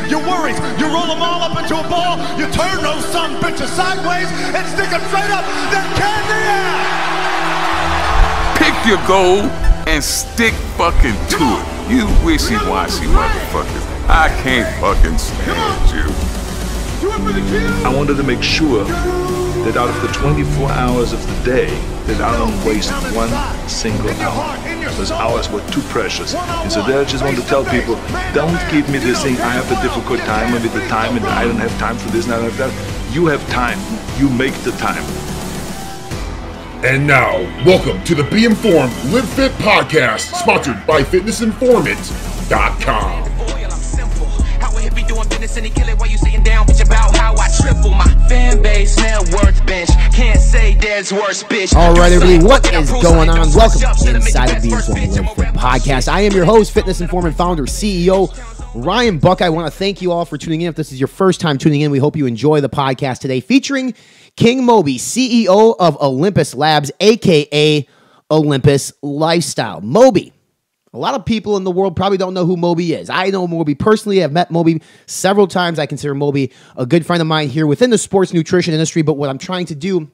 your worries. You roll them all up into a ball. You turn those son bitches sideways and stick them straight up. Then candy out. Pick your goal and stick fucking to it. You wishy-washy motherfuckers. I can't fucking stand you. I wanted to make sure that out of the 24 hours of the day, that I don't waste one single hour. Those hours were too precious. And so there I just want to tell people, don't give me this thing, I have a difficult time with the time and I don't have time for this and I don't have that. You have time. You make the time. And now, welcome to the Be Informed, Live Fit podcast, sponsored by FitnessInformant.com. All right, everybody, what is going on? Welcome inside of the Informed Live Fit podcast. I am your host, Fitness Informant founder, CEO, Ryan Buck. I want to thank you all for tuning in. If this is your first time tuning in, we hope you enjoy the podcast today, featuring King Moby, CEO of Olympus Labs, aka Olympus Lifestyle. Moby. A lot of people in the world probably don't know who Moby is. I know Moby personally. I've met Moby several times. I consider Moby a good friend of mine here within the sports nutrition industry. But what I'm trying to do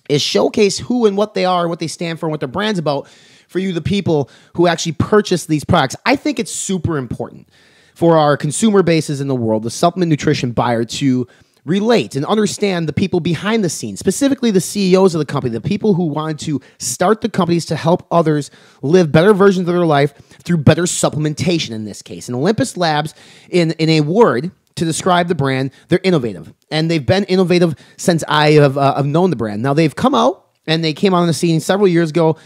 is showcase who and what they are, what they stand for, and what their brand's about for you, the people who actually purchase these products. I think it's super important for our consumer bases in the world, the supplement nutrition buyer, to relate and understand the people behind the scenes, specifically the CEOs of the company, the people who wanted to start the companies to help others live better versions of their life through better supplementation in this case. And Olympus Labs, in a word to describe the brand, they're innovative. And they've been innovative since I have known the brand. Now, they've come out and they came on the scene several years ago,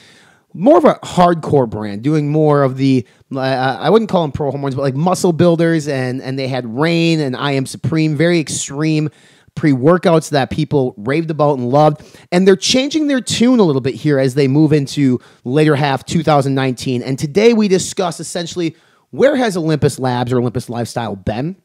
more of a hardcore brand, doing more of the, I wouldn't call them pro hormones, but like muscle builders, and they had Rain and I Am Supreme, very extreme pre-workouts that people raved about and loved. And they're changing their tune a little bit here as they move into later half 2019. And today we discuss essentially, where has Olympus Labs or Olympus Lifestyle been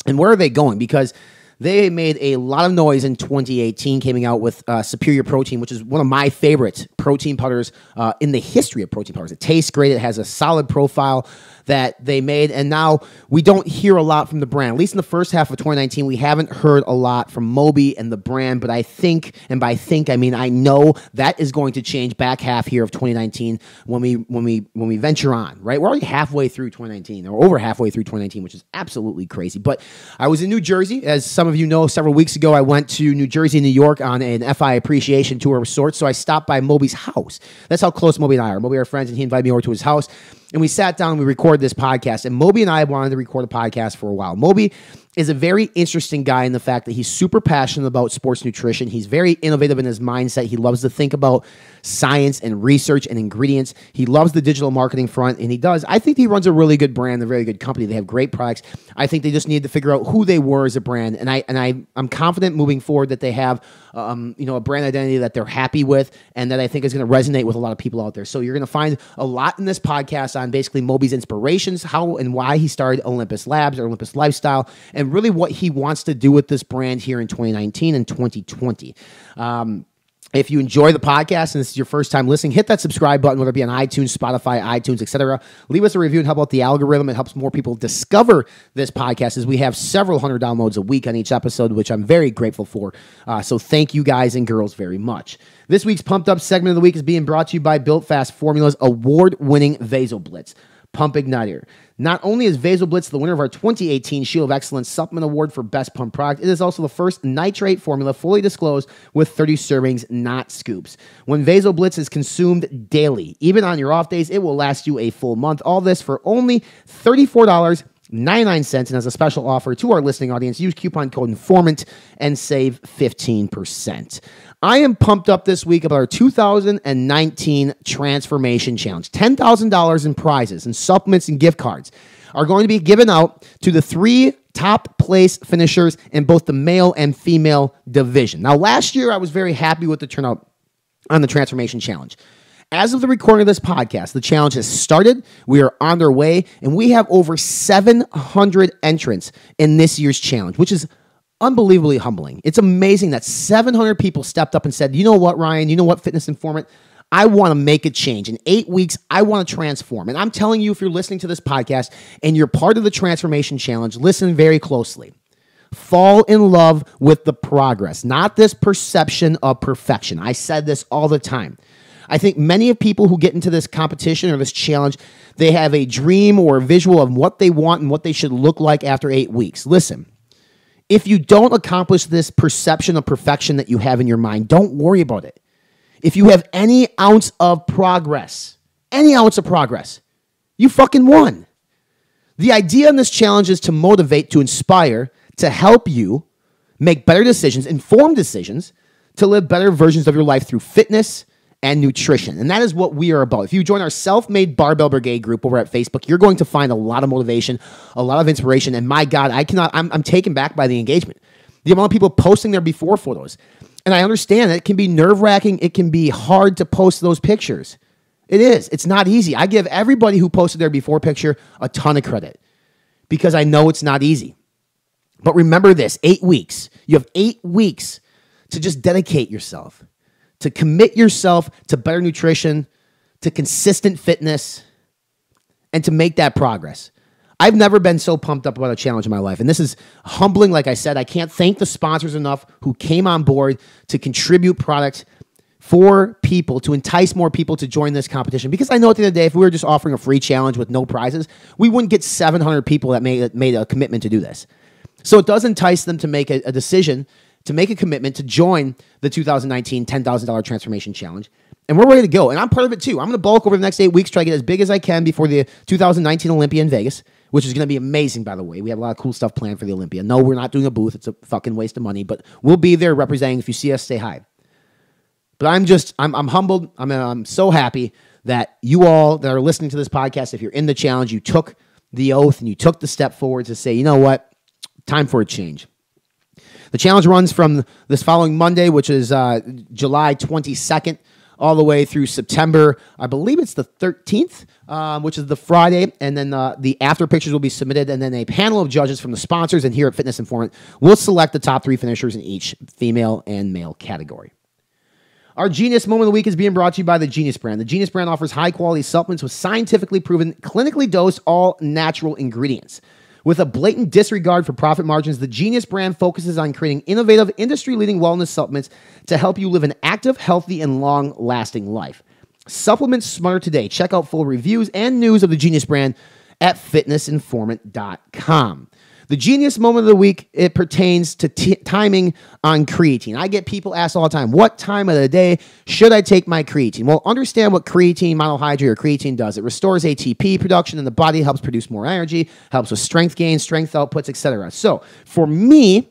and where are they going? Because they made a lot of noise in 2018, coming out with Superior Protein, which is one of my favorite protein powders in the history of protein powders. It tastes great. It has a solid profile that they made, and now we don't hear a lot from the brand. At least in the first half of 2019, we haven't heard a lot from Moby and the brand, but I think, and by think I mean I know, that is going to change back half here of 2019 when we venture on, right? We're already halfway through 2019, or over halfway through 2019, which is absolutely crazy. But I was in New Jersey, as some of you know, several weeks ago. I went to New Jersey, New York on an FI appreciation tour of sorts, so I stopped by Moby's house. That's how close Moby and I are. Moby are friends, and he invited me over to his house. And we sat down and we recorded this podcast. And Moby and I wanted to record a podcast for a while. Moby is a very interesting guy in the fact that he's super passionate about sports nutrition. He's very innovative in his mindset. He loves to think about science and research and ingredients. He loves the digital marketing front, and he does. I think he runs a really good brand, a very good company. They have great products. I think they just need to figure out who they were as a brand. And I'm confident moving forward that they have a brand identity that they're happy with, and that I think is going to resonate with a lot of people out there. So you're going to find a lot in this podcast on basically Moby's inspirations, how and why he started Olympus Labs or Olympus Lifestyle, and really what he wants to do with this brand here in 2019 and 2020. If you enjoy the podcast and this is your first time listening, hit that subscribe button, whether it be on iTunes, Spotify, iTunes, etc. Leave us a review and help out the algorithm. It helps more people discover this podcast, as we have several hundred downloads a week on each episode, which I'm very grateful for. So thank you guys and girls very much. This week's Pumped Up segment of the week is being brought to you by Built Fast Formula's award-winning VasoBlitz Pump Igniter. Not only is VasoBlitz the winner of our 2018 Shield of Excellence Supplement Award for Best Pump Product, it is also the first nitrate formula fully disclosed with 30 servings, not scoops. When VasoBlitz is consumed daily, even on your off days, it will last you a full month. All this for only $34.99, and as a special offer to our listening audience, use coupon code INFORMANT and save 15%. I am pumped up this week about our 2019 Transformation Challenge. $10,000 in prizes and supplements and gift cards are going to be given out to the 3 top place finishers in both the male and female division. Now, last year, I was very happy with the turnout on the Transformation Challenge. As of the recording of this podcast, the challenge has started. We are on their way, and we have over 700 entrants in this year's challenge, which is unbelievably humbling. It's amazing that 700 people stepped up and said, you know what, Ryan, you know what, Fitness Informant, I want to make a change. In 8 weeks, I want to transform. And I'm telling you, if you're listening to this podcast and you're part of the transformation challenge, listen very closely. Fall in love with the progress, not this perception of perfection. I said this all the time. I think many of people who get into this competition or this challenge, they have a dream or a visual of what they want and what they should look like after 8 weeks. Listen, if you don't accomplish this perception of perfection that you have in your mind, don't worry about it. If you have any ounce of progress, you fucking won. The idea in this challenge is to motivate, to inspire, to help you make better decisions, informed decisions, to live better versions of your life through fitness and nutrition. And that is what we are about. If you join our Self-Made Barbell Brigade group over at Facebook, you're going to find a lot of motivation, a lot of inspiration. And my God, I'm taken back by the engagement. The amount of people posting their before photos. And I understand that it can be nerve-wracking. It can be hard to post those pictures. It is. It's not easy. I give everybody who posted their before picture a ton of credit because I know it's not easy. But remember this, 8 weeks. You have 8 weeks to just dedicate yourself, to commit yourself to better nutrition, to consistent fitness, and to make that progress. I've never been so pumped up about a challenge in my life. And this is humbling. Like I said, I can't thank the sponsors enough who came on board to contribute products for people, to entice more people to join this competition. Because I know at the end of the day, if we were just offering a free challenge with no prizes, we wouldn't get 700 people that made a commitment to do this. So it does entice them to make a decision, to make a commitment to join the 2019 $10,000 Transformation Challenge. And we're ready to go. And I'm part of it too. I'm going to bulk over the next 8 weeks, try to get as big as I can before the 2019 Olympia in Vegas, which is going to be amazing, by the way. We have a lot of cool stuff planned for the Olympia. No, we're not doing a booth. It's a fucking waste of money, but we'll be there representing. If you see us, say hi. But I'm humbled. I'm so happy that you all that are listening to this podcast, if you're in the challenge, you took the oath and you took the step forward to say, you know what? Time for a change. The challenge runs from this following Monday, which is July 22nd, all the way through September, I believe it's the 13th, which is the Friday, and then the after pictures will be submitted, and then a panel of judges from the sponsors and here at Fitness Informant will select the top 3 finishers in each female and male category. Our Genius Moment of the Week is being brought to you by the Genius Brand. The Genius Brand offers high-quality supplements with scientifically proven, clinically dosed, all-natural ingredients. With a blatant disregard for profit margins, the Genius Brand focuses on creating innovative, industry-leading wellness supplements to help you live an active, healthy, and long-lasting life. Supplement smarter today. Check out full reviews and news of the Genius Brand at fitnessinformant.com. The Genius Moment of the Week, it pertains to timing on creatine. I get people asked all the time, what time of the day should I take my creatine? Well, understand what creatine monohydrate or creatine does. It restores ATP production in the body, helps produce more energy, helps with strength gains, strength outputs, etc. So for me,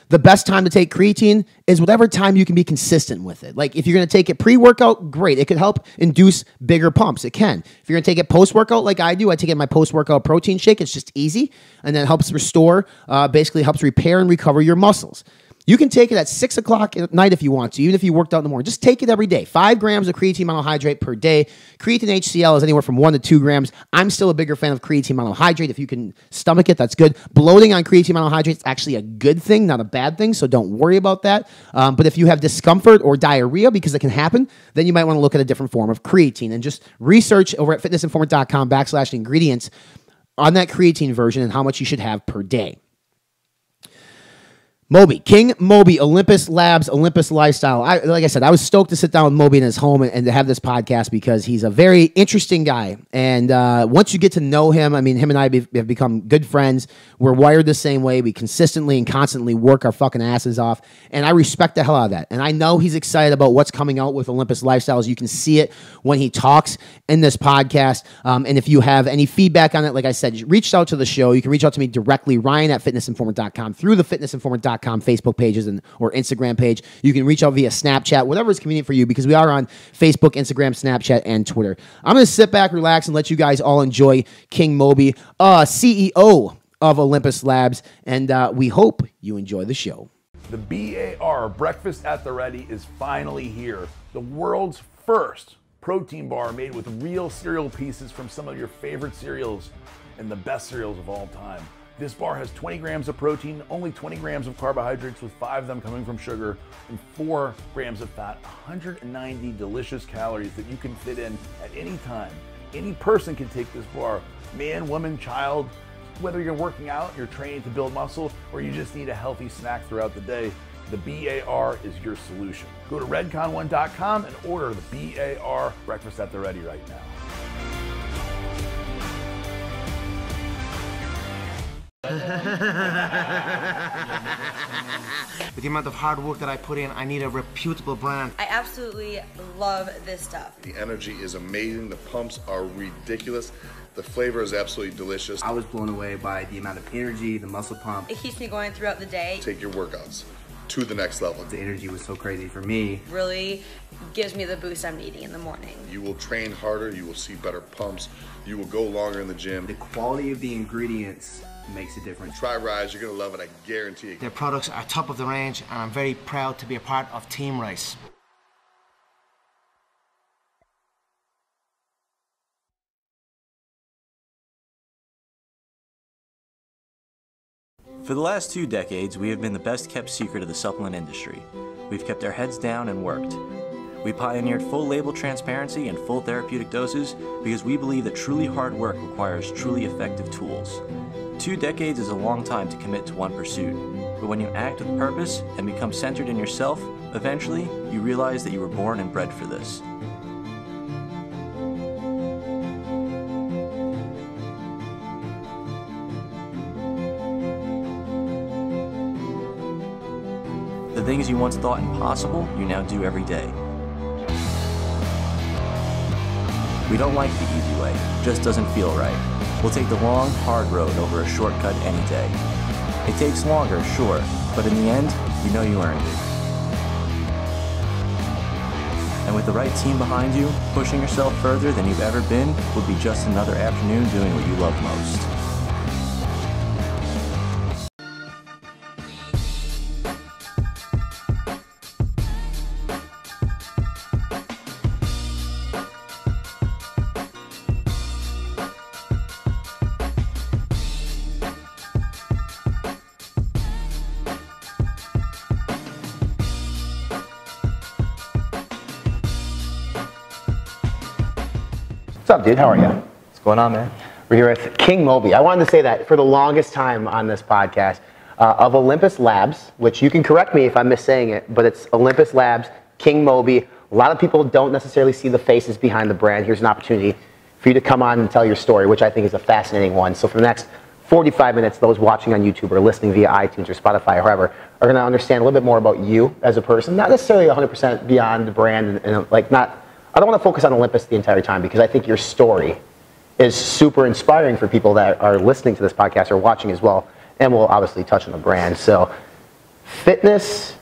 the best time to take creatine is whatever time you can be consistent with it. Like if you're going to take it pre-workout, great. It could help induce bigger pumps. It can. If you're going to take it post-workout like I do, I take it in my post-workout protein shake. It's just easy. And then it helps restore, basically helps repair and recover your muscles. You can take it at 6 o'clock at night if you want to, even if you worked out in the morning. Just take it every day. 5 grams of creatine monohydrate per day. Creatine HCl is anywhere from 1 to 2 grams. I'm still a bigger fan of creatine monohydrate. If you can stomach it, that's good. Bloating on creatine monohydrate is actually a good thing, not a bad thing, so don't worry about that. But if you have discomfort or diarrhea, because it can happen, then you might want to look at a different form of creatine. And just research over at fitnessinformant.com/ingredients on that creatine version and how much you should have per day. Moby, King Moby, Olympus Labs, Olympus Lifestyle. Like I said, I was stoked to sit down with Moby in his home and to have this podcast because he's a very interesting guy. And once you get to know him, I mean, him and I have become good friends. We're wired the same way. We consistently and constantly work our fucking asses off. And I respect the hell out of that. And I know he's excited about what's coming out with Olympus Lifestyles. You can see it when he talks in this podcast. And if you have any feedback on it, like I said, reach out to the show. You can reach out to me directly, Ryan at fitnessinformant.com, through the fitnessinformant.com Facebook pages or Instagram page. You can reach out via Snapchat, whatever is convenient for you, because we are on Facebook, Instagram, Snapchat, and Twitter. I'm going to sit back, relax, and let you guys all enjoy King Moby, CEO of Olympus Labs, and we hope you enjoy the show. The BAR, Breakfast at the Ready, is finally here. The world's first protein bar made with real cereal pieces from some of your favorite cereals and the best cereals of all time. This bar has 20 grams of protein, only 20 grams of carbohydrates, with 5 of them coming from sugar, and 4 grams of fat, 190 delicious calories that you can fit in at any time. Any person can take this bar, man, woman, child, whether you're working out, you're training to build muscle, or you just need a healthy snack throughout the day. The BAR is your solution. Go to redcon1.com and order the BAR Breakfast at the Ready right now. With the amount of hard work that I put in, I need a reputable brand. I absolutely love this stuff. The energy is amazing. The pumps are ridiculous. The flavor is absolutely delicious. I was blown away by the amount of energy, the muscle pump. It keeps me going throughout the day. Take your workouts to the next level. The energy was so crazy for me. Really gives me the boost I'm needing in the morning. You will train harder, you will see better pumps, you will go longer in the gym. The quality of the ingredients makes a difference. Try Rise, you're gonna love it, I guarantee it. Their products are top of the range, and I'm very proud to be a part of Team Rice. For the last 2 decades, we have been the best kept secret of the supplement industry. We've kept our heads down and worked. We pioneered full label transparency and full therapeutic doses because we believe that truly hard work requires truly effective tools. 2 decades is a long time to commit to one pursuit, but when you act with purpose and become centered in yourself, eventually you realize that you were born and bred for this. The things you once thought impossible, you now do every day. We don't like the easy way, it just doesn't feel right. We'll take the long, hard road over a shortcut any day. It takes longer, sure, but in the end, you know you earned it. And with the right team behind you, pushing yourself further than you've ever been will be just another afternoon doing what you love most. What's up, dude? How are you? What's going on, man? We're here with King Moby. I wanted to say that for the longest time on this podcast of Olympus Labs, which you can correct me if I'm missaying it, but it's Olympus Labs, King Moby. A lot of people don't necessarily see the faces behind the brand. Here's an opportunity for you to come on and tell your story, which I think is a fascinating one. So for the next 45 minutes, those watching on YouTube or listening via iTunes or Spotify or wherever are going to understand a little bit more about you as a person, not necessarily 100% beyond the brand and like not. I don't want to focus on Olympus the entire time because I think your story is super inspiring for people that are listening to this podcast or watching as well, and we'll obviously touch on the brand. So, fitness,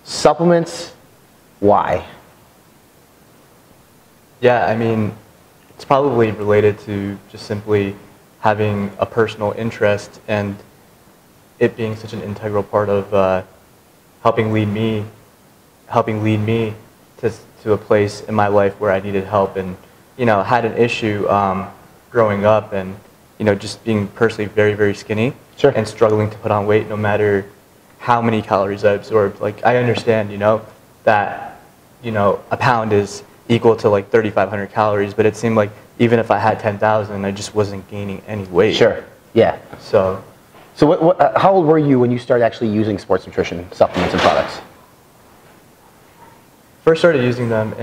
supplements, why? Yeah, I mean, it's probably related to just simply having a personal interest and it being such an integral part of helping lead me to a place in my life where I needed help and, you know, had an issue growing up and, you know, just being personally very, very skinny and struggling to put on weight no matter how many calories I absorbed. Like, I understand, you know, that, you know, a pound is equal to like 3,500 calories, but it seemed like even if I had 10,000, I just wasn't gaining any weight. Sure, yeah. So how old were you when you started actually using sports nutrition supplements and products? First started using them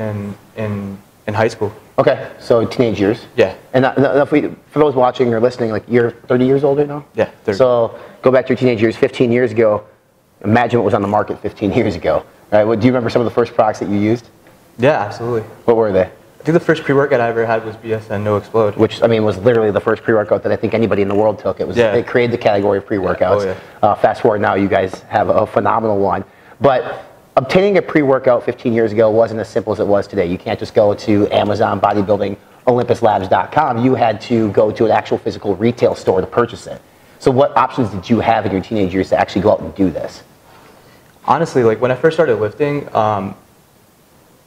in high school. Okay, so teenage years. Yeah. And for those watching or listening, like you're 30 years old right now? Yeah, 30. So go back to your teenage years, 15 years ago. Imagine what was on the market 15 years ago. Right? Do you remember some of the first products that you used? Yeah, absolutely. What were they? I think the first pre-workout I ever had was BSN No Explode. Which, I mean, was literally the first pre-workout that I think anybody in the world took. It was, They created the category of pre-workouts. Yeah. Oh, yeah. Fast forward now, you guys have a phenomenal one. But obtaining a pre-workout 15 years ago wasn't as simple as it was today. You can't just go to Amazon, bodybuilding, OlympusLabs.com. You had to go to an actual physical retail store to purchase it. So what options did you have in your teenage years to actually go out and do this? Honestly, like when I first started lifting, I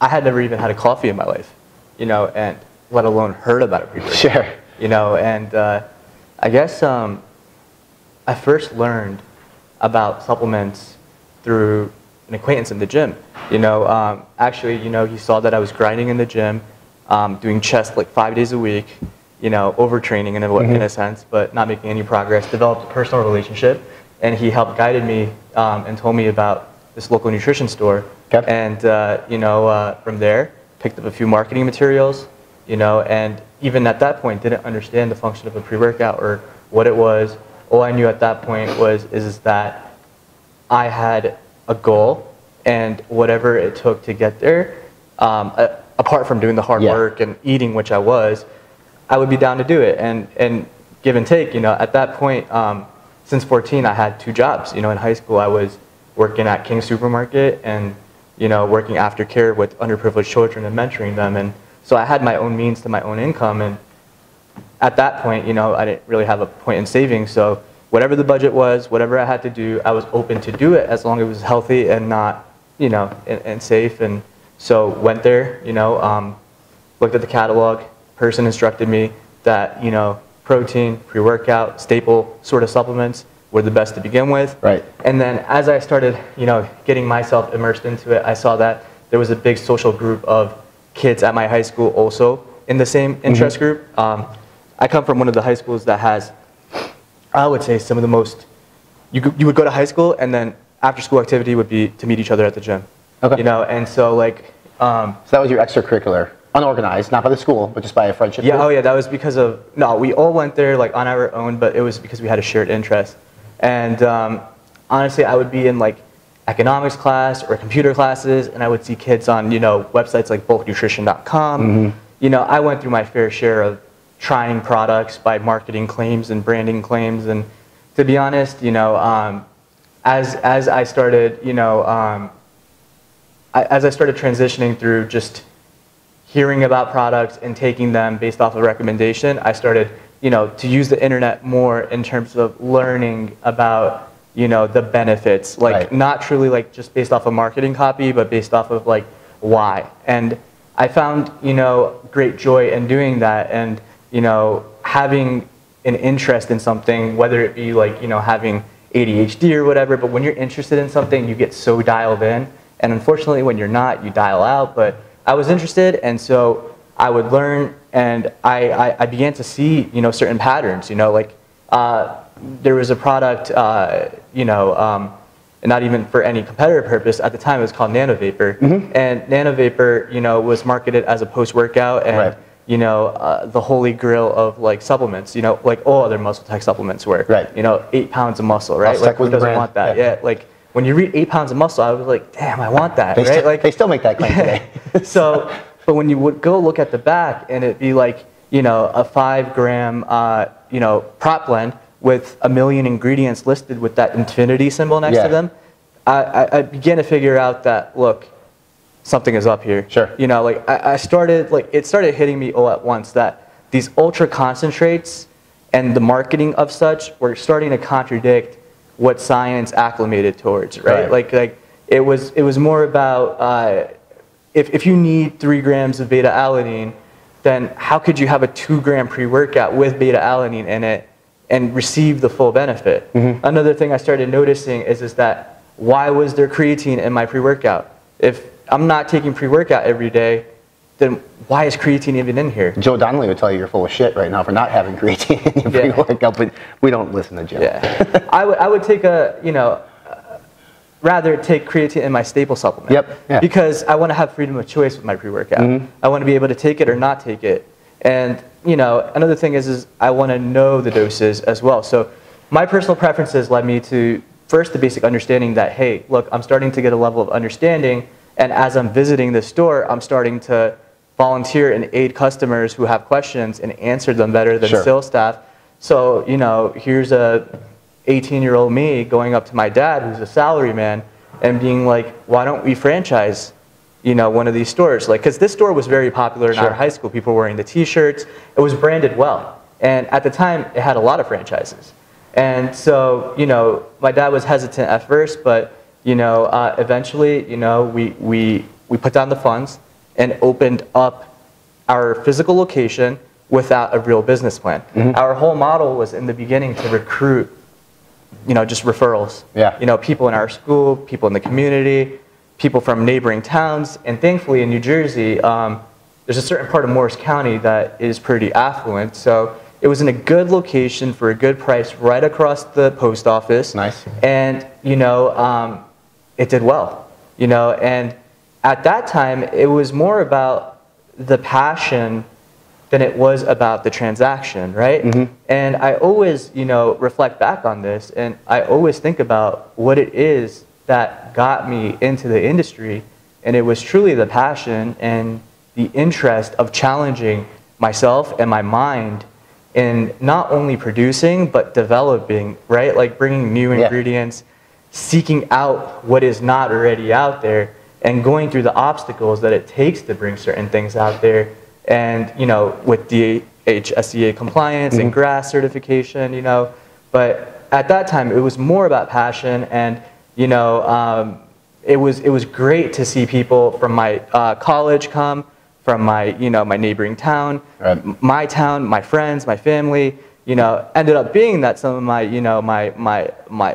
had never even had a coffee in my life, you know, and let alone heard about a pre-workout. Sure. You know, and I guess I first learned about supplements through an acquaintance in the gym. Actually, he saw that I was grinding in the gym, doing chest like 5 days a week, overtraining in a sense, but not making any progress. Developed a personal relationship, and he helped guided me and told me about this local nutrition store. Okay. And from there, picked up a few marketing materials, and even at that point didn't understand the function of a pre-workout or what it was. All I knew at that point is that I had a goal, and whatever it took to get there, apart from doing the hard work and eating, which I would be down to do it. And give and take, at that point, since 14, I had 2 jobs. In high school, I was working at King's Supermarket and, working aftercare with underprivileged children and mentoring them. And so I had my own means to my own income. And at that point, I didn't really have a point in saving. So whatever the budget was, whatever I had to do, I was open to do it as long as it was healthy and not, and safe. And so went there, looked at the catalog. Person instructed me that, protein, pre-workout, staple sort of supplements were the best to begin with. Right. And then as I started, getting myself immersed into it, I saw that there was a big social group of kids at my high school also in the same interest group. I come from one of the high schools that has, I would say, some of the most, you would go to high school and then after school activity would be to meet each other at the gym. Okay. And so like. So that was your extracurricular? Unorganized, not by the school, but just by a friendship group? Oh yeah, that was because of, no, we all went there like on our own, but it was because we had a shared interest. And honestly, I would be in like economics class or computer classes, and I would see kids on, websites like bulknutrition.com. I went through my fair share of trying products by marketing claims and branding claims. And to be honest, as I started, as I started transitioning through just hearing about products and taking them based off of recommendation, I started, to use the internet more in terms of learning about, the benefits, like not truly like just based off of marketing copy, but based off of like why. And I found, great joy in doing that, and, having an interest in something, whether it be like, having ADHD or whatever, but when you're interested in something, you get so dialed in. And unfortunately, when you're not, you dial out. But I was interested, and so I would learn, and I began to see, certain patterns. There was a product, not even for any competitive purpose at the time. It was called Nano Vapor, and Nano Vapor, was marketed as a post-workout and the holy grail of like supplements. Like all other muscle tech supplements were. 8 pounds of mustle, right? Like who doesn't want that? Yeah, like. When you read 8 pounds of muscle, I was like, damn, I want that, right? They still make that claim today. So, but when you would go look at the back and it'd be like, a 5 gram, prop blend with 1 million ingredients listed with that infinity symbol next to them, I began to figure out that, look, something is up here. Sure. I started, it started hitting me all at once that these ultra concentrates and the marketing of such were starting to contradict what science acclimated towards, right? Like it was more about if you need 3 grams of beta alanine, then how could you have a 2 gram pre-workout with beta alanine in it and receive the full benefit? Another thing I started noticing is that why was there creatine in my pre-workout? If I'm not taking pre-workout every day, then why is creatine even in here? Joe Donnelly would tell you you're full of shit right now for not having creatine in your pre-workout, but we don't listen to Joe. Yeah. I would take rather take creatine in my staple supplement. Because I want to have freedom of choice with my pre-workout. I want to be able to take it or not take it. And another thing is I want to know the doses as well. So my personal preferences led me to first the basic understanding that, hey, look, I'm starting to get a level of understanding, and as I'm visiting the store, I'm starting to volunteer and aid customers who have questions and answer them better than sales staff. So, here's a 18-year-old me going up to my dad, who's a salary man, and being like, why don't we franchise, one of these stores? Like, because this store was very popular in our high school. People were wearing the T-shirts. It was branded well. And at the time, it had a lot of franchises. And so, my dad was hesitant at first, but, eventually, we put down the funds and opened up our physical location without a real business plan. Our whole model was in the beginning to recruit just referrals. Yeah. People in our school, people in the community, people from neighboring towns, and thankfully in New Jersey, there's a certain part of Morris County that is pretty affluent. So it was in a good location for a good price right across the post office. Nice. And, it did well, and at that time, it was more about the passion than it was about the transaction, right? Mm-hmm. And I always, reflect back on this, and I always think about what it is that got me into the industry, and it was truly the passion and the interest of challenging myself and my mind in not only producing, but developing, right? Like bringing new ingredients, seeking out what is not already out there, and going through the obstacles that it takes to bring certain things out there. And, with DHSCA compliance and GRAS certification, but at that time it was more about passion. And, it was great to see people from my college come, from my, my neighboring town, my town, my friends, my family, ended up being that some of my,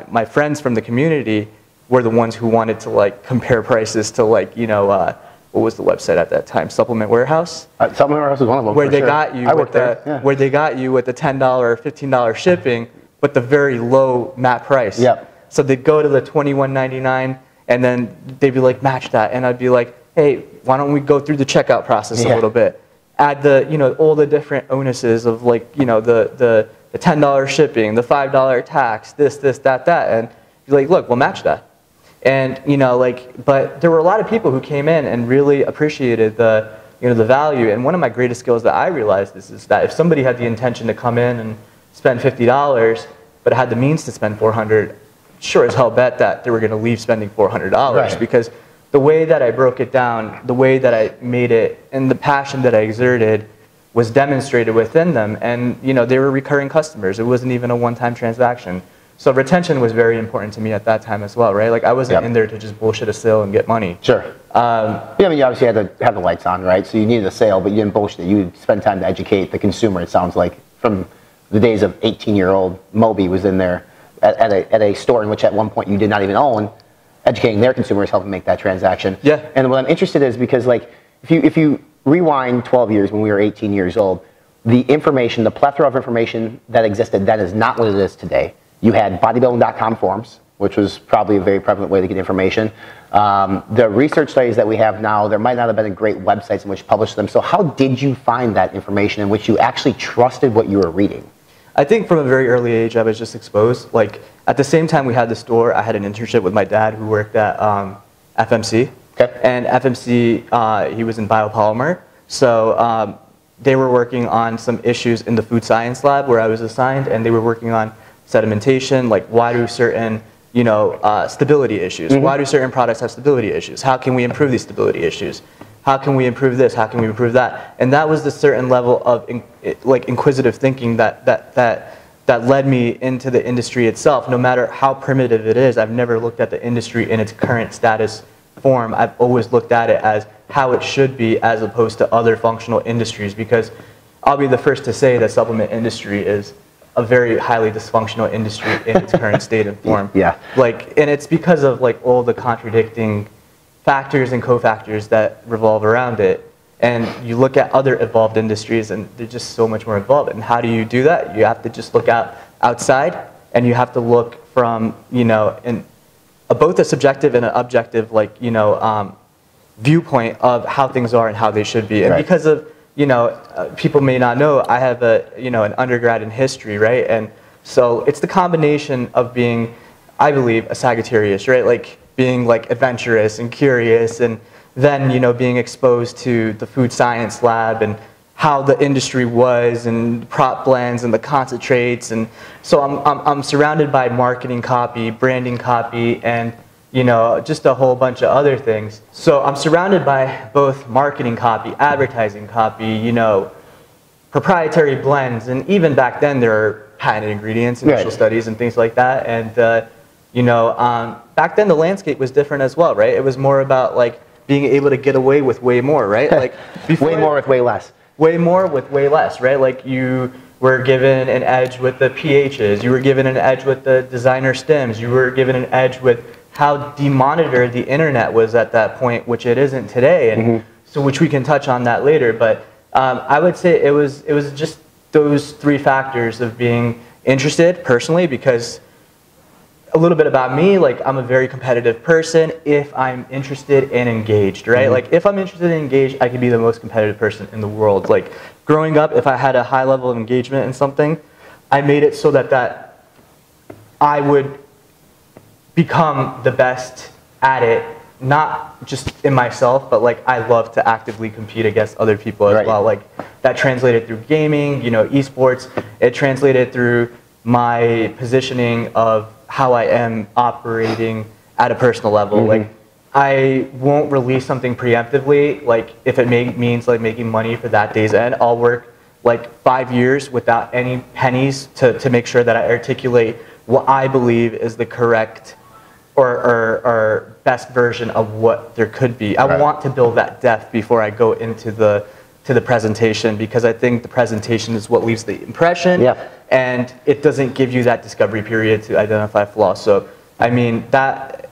my friends from the community were the ones who wanted to like compare prices to like, what was the website at that time? Supplement Warehouse? Supplement Warehouse was one of them. Where they got you with where they got you with the $10 or $15 shipping, but the very low MAP price. Yep. So they'd go to the $21.99 and then they'd be like, match that. And I'd be like, hey, why don't we go through the checkout process a little bit? Add the, all the different onuses of like, the $10 shipping, the $5 tax, this, that, and you're like, look, we'll match that. And, but there were a lot of people who came in and really appreciated the, the value. And one of my greatest skills that I realized is that if somebody had the intention to come in and spend $50, but had the means to spend $400, sure as hell bet that they were going to leave spending $400 because the way that I broke it down, the way that I made it, and the passion that I exerted was demonstrated within them. And, they were recurring customers. It wasn't even a one-time transaction. So retention was very important to me at that time as well, right? Like I wasn't in there to just bullshit a sale and get money. Sure. I mean, you obviously had to have the lights on, right? So you needed a sale, but you didn't bullshit it. You spent time to educate the consumer, it sounds like. From the days of 18-year-old Moby was in there at a store in which at one point you did not even own, educating their consumers, helping make that transaction. Yeah. And what I'm interested in is because like if you rewind 12 years when we were 18 years old, the information, the plethora of information that existed then is not what it is today. You had bodybuilding.com forums, which was probably a very prevalent way to get information. The research studies that we have now, there might not have been great websites in which to publish them. So how did you find that information in which you actually trusted what you were reading? I think from a very early age, I was just exposed. Like at the same time we had the store, I had an internship with my dad who worked at FMC. Okay. And FMC, he was in biopolymer. So they were working on some issues in the food science lab where I was assigned, and they were working on sedimentation, like why do certain, stability issues, why do certain products have stability issues? How can we improve these stability issues? How can we improve this? How can we improve that? And that was the certain level of inquisitive thinking that led me into the industry itself. No matter how primitive it is, I've never looked at the industry in its current status form. I've always looked at it as how it should be as opposed to other functional industries, because I'll be the first to say the supplement industry is a very highly dysfunctional industry in its current state and form. Yeah. And it's because of all the contradicting factors and cofactors that revolve around it. And you look at other evolved industries and they're just so much more evolved. And how do you do that? You have to just look outside, and you have to look from, both a subjective and an objective, viewpoint of how things are and how they should be. And because of, people may not know, I have an undergrad in history, right? And so it's the combination of being, I believe, a Sagittarius, right? Like being adventurous and curious, and then, being exposed to the food science lab and how the industry was, and prop blends and the concentrates. And so I'm surrounded by marketing copy, branding copy, and just a whole bunch of other things. So I'm surrounded by both marketing copy, advertising copy, proprietary blends, and even back then there are patented ingredients, initial studies, and things like that. And back then the landscape was different as well, right? It was more about being able to get away with way more, right? Way more with way less. Way more with way less, right? You were given an edge with the pHs. You were given an edge with the designer stems. You were given an edge with how demonitored the internet was at that point, which it isn't today, and so which we can touch on that later. But I would say it was just those three factors of being interested personally, because a little bit about me, like I'm a very competitive person if I'm interested and engaged, right? Like if I'm interested and engaged, I can be the most competitive person in the world. Like growing up, if I had a high level of engagement in something, I made it so that I would become the best at it, not just in myself, but like I love to actively compete against other people as well. Like that translated through gaming, you know, esports. It translated through my positioning of how I am operating at a personal level. Like I won't release something preemptively. Like if it means like making money for that day's end, I'll work like 5 years without any pennies to make sure that I articulate what I believe is the correct or best version of what there could be. I want to build that depth before I go into the presentation, because I think the presentation is what leaves the impression, and it doesn't give you that discovery period to identify flaws. So I mean that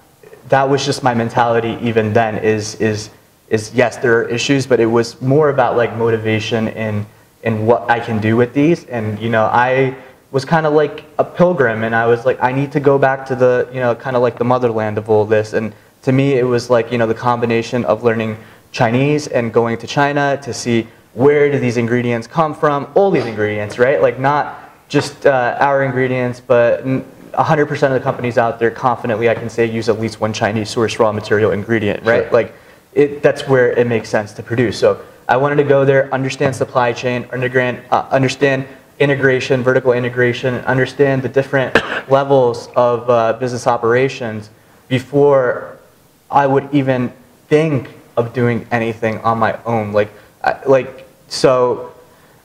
was just my mentality even then. Is yes, there are issues, but it was more about like motivation in what I can do with these. And you know, I was kind of like a pilgrim, and I was like, I need to go back to the, you know, kind of like the motherland of all this. And to me, it was like, you know, the combination of learning Chinese and going to China to see where do these ingredients come from, all these ingredients, right? Like not just our ingredients, but 100% of the companies out there confidently, I can say, use at least one Chinese source raw material ingredient, right? Like that's where it makes sense to produce. So I wanted to go there, understand supply chain, understand integration, vertical integration, and understand the different levels of business operations before I would even think of doing anything on my own. So,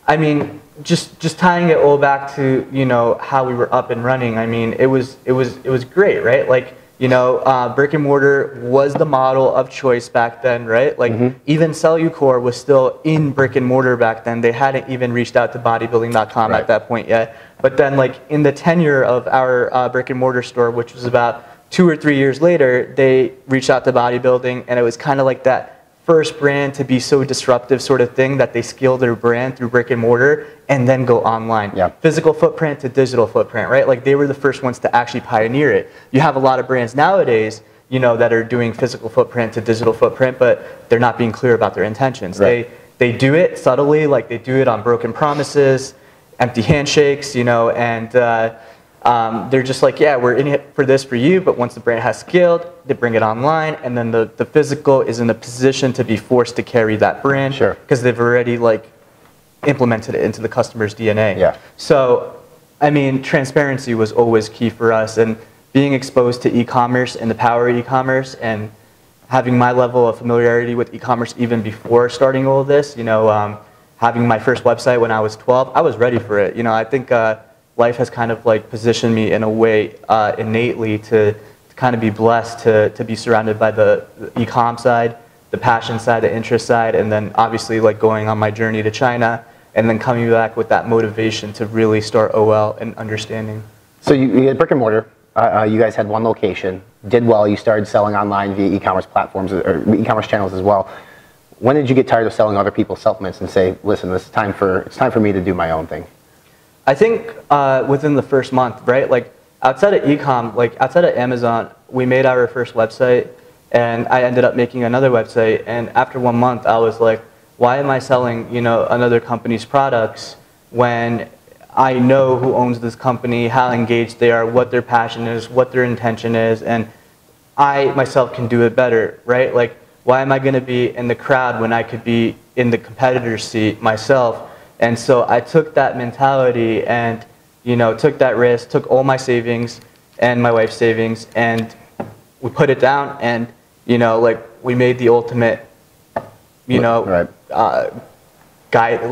I mean, just tying it all back to, you know, how we were up and running. I mean, it was great, right? Like, you know, brick and mortar was the model of choice back then, right? Like even Cellucor was still in brick and mortar back then. They hadn't even reached out to bodybuilding.com at that point yet. But then like in the tenure of our brick and mortar store, which was about 2 or 3 years later, they reached out to bodybuilding, and it was kind of like that first brand to be so disruptive sort of thing that they scale their brand through brick and mortar and then go online. Physical footprint to digital footprint, right? Like they were the first ones to actually pioneer it. You have a lot of brands nowadays, you know, that are doing physical footprint to digital footprint, but they're not being clear about their intentions. They do it subtly, like they do it on broken promises, empty handshakes, you know, and they're just like, yeah, we're in it for this for you, but once the brand has scaled, they bring it online, and then the physical is in a position to be forced to carry that brand because they've already like implemented it into the customer's DNA. So, I mean, transparency was always key for us, and being exposed to e-commerce and the power of e-commerce, and having my level of familiarity with e-commerce even before starting all of this, you know, having my first website when I was 12, I was ready for it. You know, I think life has kind of like positioned me in a way innately to kind of be blessed to be surrounded by the e-com side, the passion side, the interest side, and then obviously like going on my journey to China and then coming back with that motivation to really start OL and understanding. So you had brick and mortar. You guys had one location, did well. You started selling online via e-commerce platforms or e-commerce channels as well. When did you get tired of selling other people's supplements and say, listen, it's time for me to do my own thing? I think within the first month, right? Like outside of e-com, like outside of Amazon, we made our first website, and I ended up making another website. And after 1 month, I was like, why am I selling, you know, another company's products when I know who owns this company, how engaged they are, what their passion is, what their intention is, and I myself can do it better, right? Like, why am I going to be in the crowd when I could be in the competitor's seat myself? And so I took that mentality and, you know, took that risk, took all my savings and my wife's savings, and we put it down, and, you know, like, we made the ultimate, you know, guide,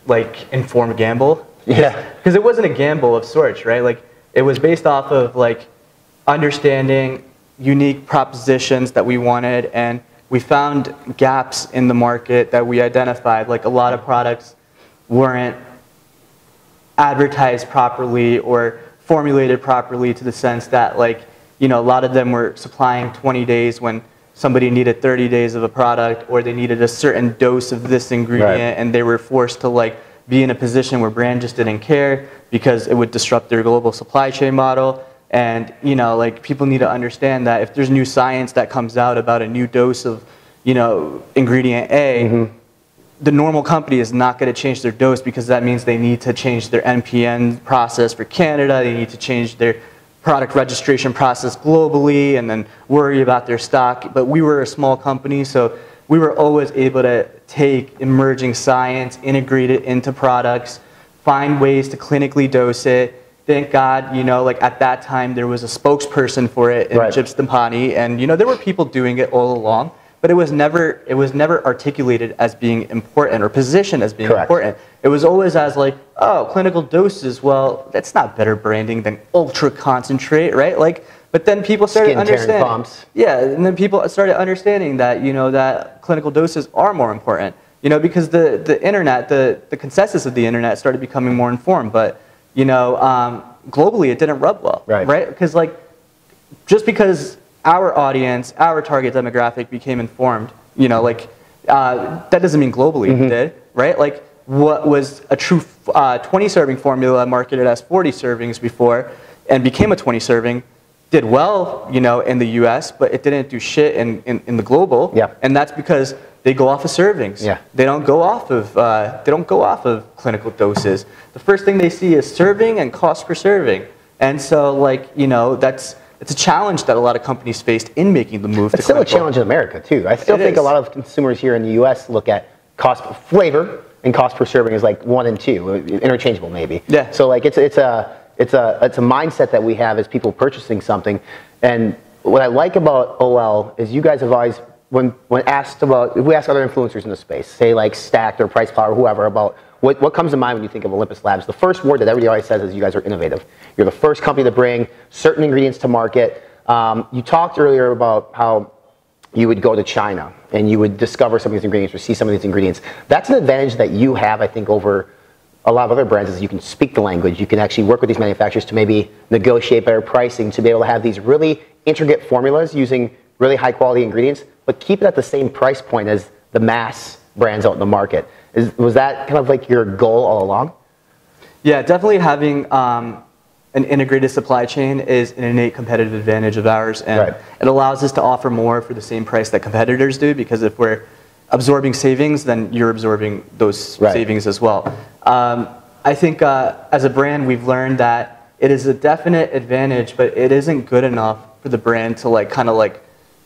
like informed gamble. Yeah. Because it wasn't a gamble of sorts, right? Like, it was based off of, like, understanding unique propositions that we wanted, and we found gaps in the market that we identified. Like, a lot of products weren't advertised properly or formulated properly, to the sense that, like, you know, a lot of them were supplying 20 days when somebody needed 30 days of a product, or they needed a certain dose of this ingredient, and they were forced to, like, be in a position where brand just didn't care because it would disrupt their global supply chain model. And, you know, like, people need to understand that if there's new science that comes out about a new dose of, you know, ingredient A, the normal company is not going to change their dose, because that means they need to change their NPN process for Canada, they need to change their product registration process globally, and then worry about their stock. But we were a small company, so we were always able to take emerging science, integrate it into products, find ways to clinically dose it. Thank God, you know, like, at that time there was a spokesperson for it in Chip Stampani, and, you know, there were people doing it all along. But it was never articulated as being important or positioned as being important. It was always as, like, oh, clinical doses, well, that's not better branding than ultra concentrate, right? Like, but then people started understanding. Pumps. Yeah, and then people started understanding that, you know, that clinical doses are more important. You know, because the internet, the consensus of the internet started becoming more informed. But, you know, globally it didn't rub well, right? Because, like, just because our audience, our target demographic became informed, you know, like, that doesn't mean globally it did, right? Like, what was a true 20 serving formula marketed as 40 servings before and became a 20 serving did well, you know, in the US, but it didn't do shit in the global. And that's because they go off of servings. They don't go off of clinical doses. The first thing they see is serving and cost per serving. And so, like, you know, it's a challenge that a lot of companies faced in making the move. It's still a challenge in America too. I still think a lot of consumers here in the U.S. look at cost per flavor and cost per serving as like 1 and 2, interchangeable maybe. Yeah. So, like, it's a mindset that we have as people purchasing something. And what I like about OL is you guys have always, when asked about, if we ask other influencers in the space, say like Stacked or Price Plow or whoever, about what comes to mind when you think of Olympus Labs, the first word that everybody always says is you guys are innovative. You're the first company to bring certain ingredients to market. You talked earlier about how you would go to China and you would discover some of these ingredients or see some of these ingredients. That's an advantage that you have, I think, over a lot of other brands, is you can speak the language. You can actually work with these manufacturers to maybe negotiate better pricing, to be able to have these really intricate formulas using really high quality ingredients, but keep it at the same price point as the mass brands out in the market. Was that kind of like your goal all along? Yeah, definitely having an integrated supply chain is an innate competitive advantage of ours, and it allows us to offer more for the same price that competitors do, because if we're absorbing savings, then you're absorbing those savings as well. I think as a brand, we've learned that it is a definite advantage, but it isn't good enough for the brand to, like, kind of like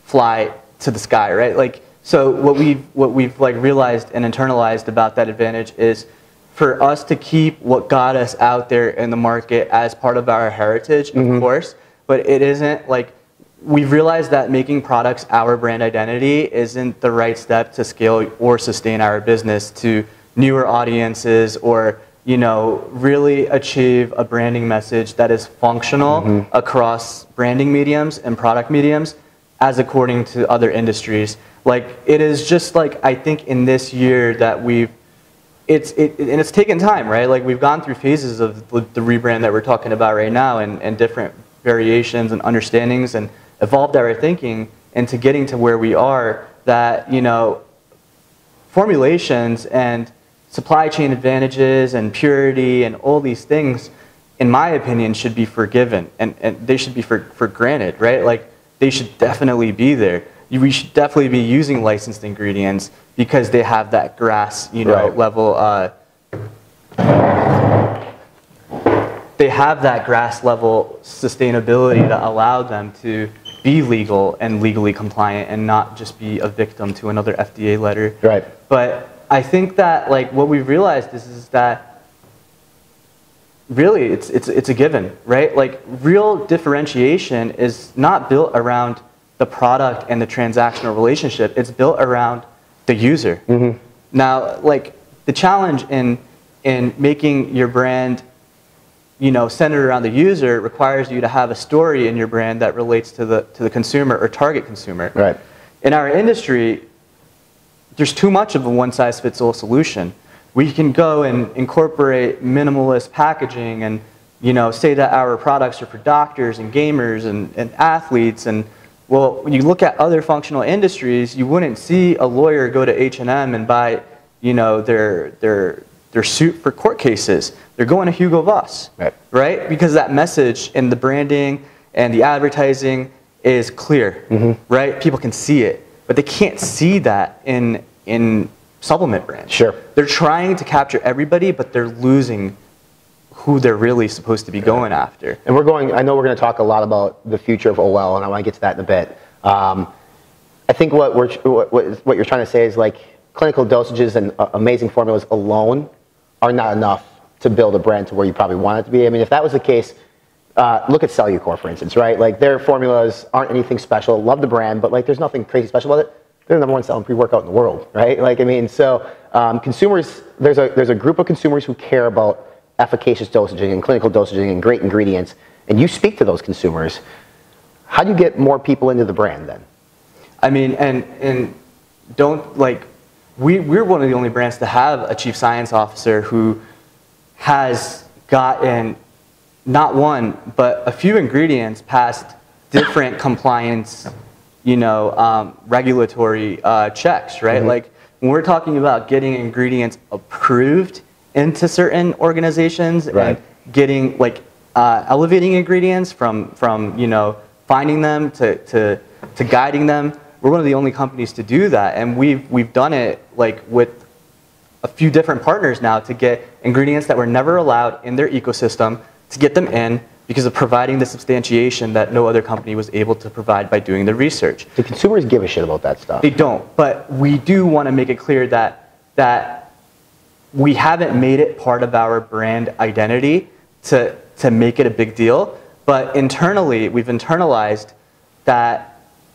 fly to the sky, right? Like, so what we've like realized and internalized about that advantage is for us to keep what got us out there in the market as part of our heritage, of course, but it isn't, like, we've realized that making products our brand identity isn't the right step to scale or sustain our business to newer audiences, or, you know, really achieve a branding message that is functional across branding mediums and product mediums, as according to other industries. Like, it is just, like, I think in this year that and it's taken time, right? Like, we've gone through phases of the rebrand that we're talking about right now, and different variations and understandings, and evolved our thinking into getting to where we are, that, you know, formulations and supply chain advantages and purity and all these things, in my opinion, should be forgiven, and they should be for granted, right? Like, they should definitely be there. We should definitely be using licensed ingredients because they have that grass, you know, level. They have that grass level sustainability that allowed them to be legal and legally compliant, and not just be a victim to another FDA letter. But I think that, like, what we've realized is that really it's a given, right? Like, real differentiation is not built around the product and the transactional relationship. It's built around the user. Now, like, the challenge in making your brand, you know, centered around the user requires you to have a story in your brand that relates to the consumer or target consumer. In our industry, there's too much of a one-size-fits-all solution. we can go and incorporate minimalist packaging and, you know, say that our products are for doctors and gamers and athletes. And well, when you look at other functional industries, you wouldn't see a lawyer go to H&M and buy, you know, their suit for court cases. They're going to Hugo Boss, right? Because that message and the branding and the advertising is clear, right? People can see it, but they can't see that in supplement brands. Sure. They're trying to capture everybody, but they're losing who they're really supposed to be going after. And I know we're going to talk a lot about the future of OL, and I want to get to that in a bit. I think what you're trying to say is like clinical dosages and amazing formulas alone are not enough to build a brand to where you probably want it to be. I mean, if that was the case, look at Cellucor, for instance, right? Like their formulas aren't anything special. Love the brand, but like there's nothing crazy special about it. They're the number one selling pre-workout in the world, right? Like, I mean, so consumers, there's a group of consumers who care about efficacious dosaging and clinical dosaging and great ingredients, and you speak to those consumers. How do you get more people into the brand then? I mean, and don't, like, we're one of the only brands to have a chief science officer who has gotten not one, but a few ingredients past different compliance, you know, regulatory checks, right? Like when we're talking about getting ingredients approved into certain organizations and getting like elevating ingredients from you know, finding them to guiding them, we're one of the only companies to do that, and we've done it like with a few different partners now to get ingredients that were never allowed in their ecosystem, to get them in because of providing the substantiation that no other company was able to provide by doing the research. Do consumers give a shit about that stuff? They don't, but we do want to make it clear that we haven't made it part of our brand identity to make it a big deal, but internally we've internalized that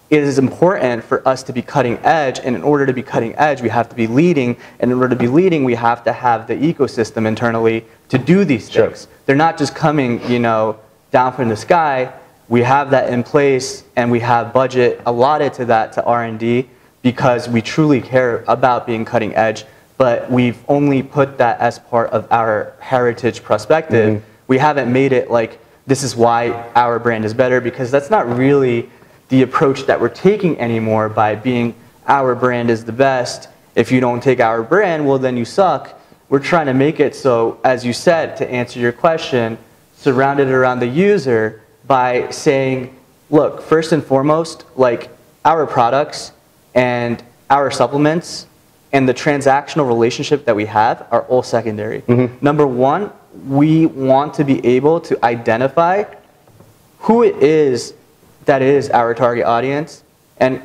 it is important for us to be cutting edge, and in order to be cutting edge, we have to be leading, and in order to be leading, we have to have the ecosystem internally to do these things. They're not just coming, you know, down from the sky. We have that in place, and we have budget allotted to that, to R&D, because we truly care about being cutting edge, but we've only put that as part of our heritage perspective. We haven't made it like, this is why our brand is better, because that's not really the approach that we're taking anymore by being our brand is the best. If you don't take our brand, well then you suck. We're trying to make it so, as you said, to answer your question, surrounded around the user by saying, look, first and foremost, like our products and our supplements and the transactional relationship that we have are all secondary. Number one, we want to be able to identify who it is that is our target audience, and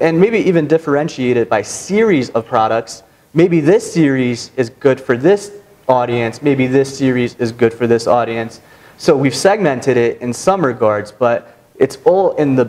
maybe even differentiate it by series of products. Maybe this series is good for this audience, maybe this series is good for this audience. So we've segmented it in some regards, but it's all in the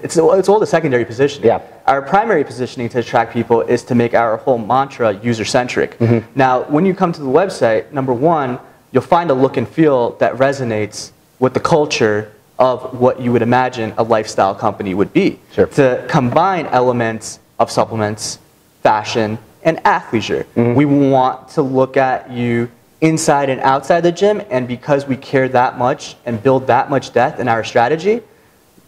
it's all the secondary positioning. Our primary positioning to attract people is to make our whole mantra user-centric. Now, when you come to the website, number one, you'll find a look and feel that resonates with the culture of what you would imagine a lifestyle company would be. To combine elements of supplements, fashion, and athleisure. We want to look at you inside and outside the gym, and because we care that much and build that much depth in our strategy,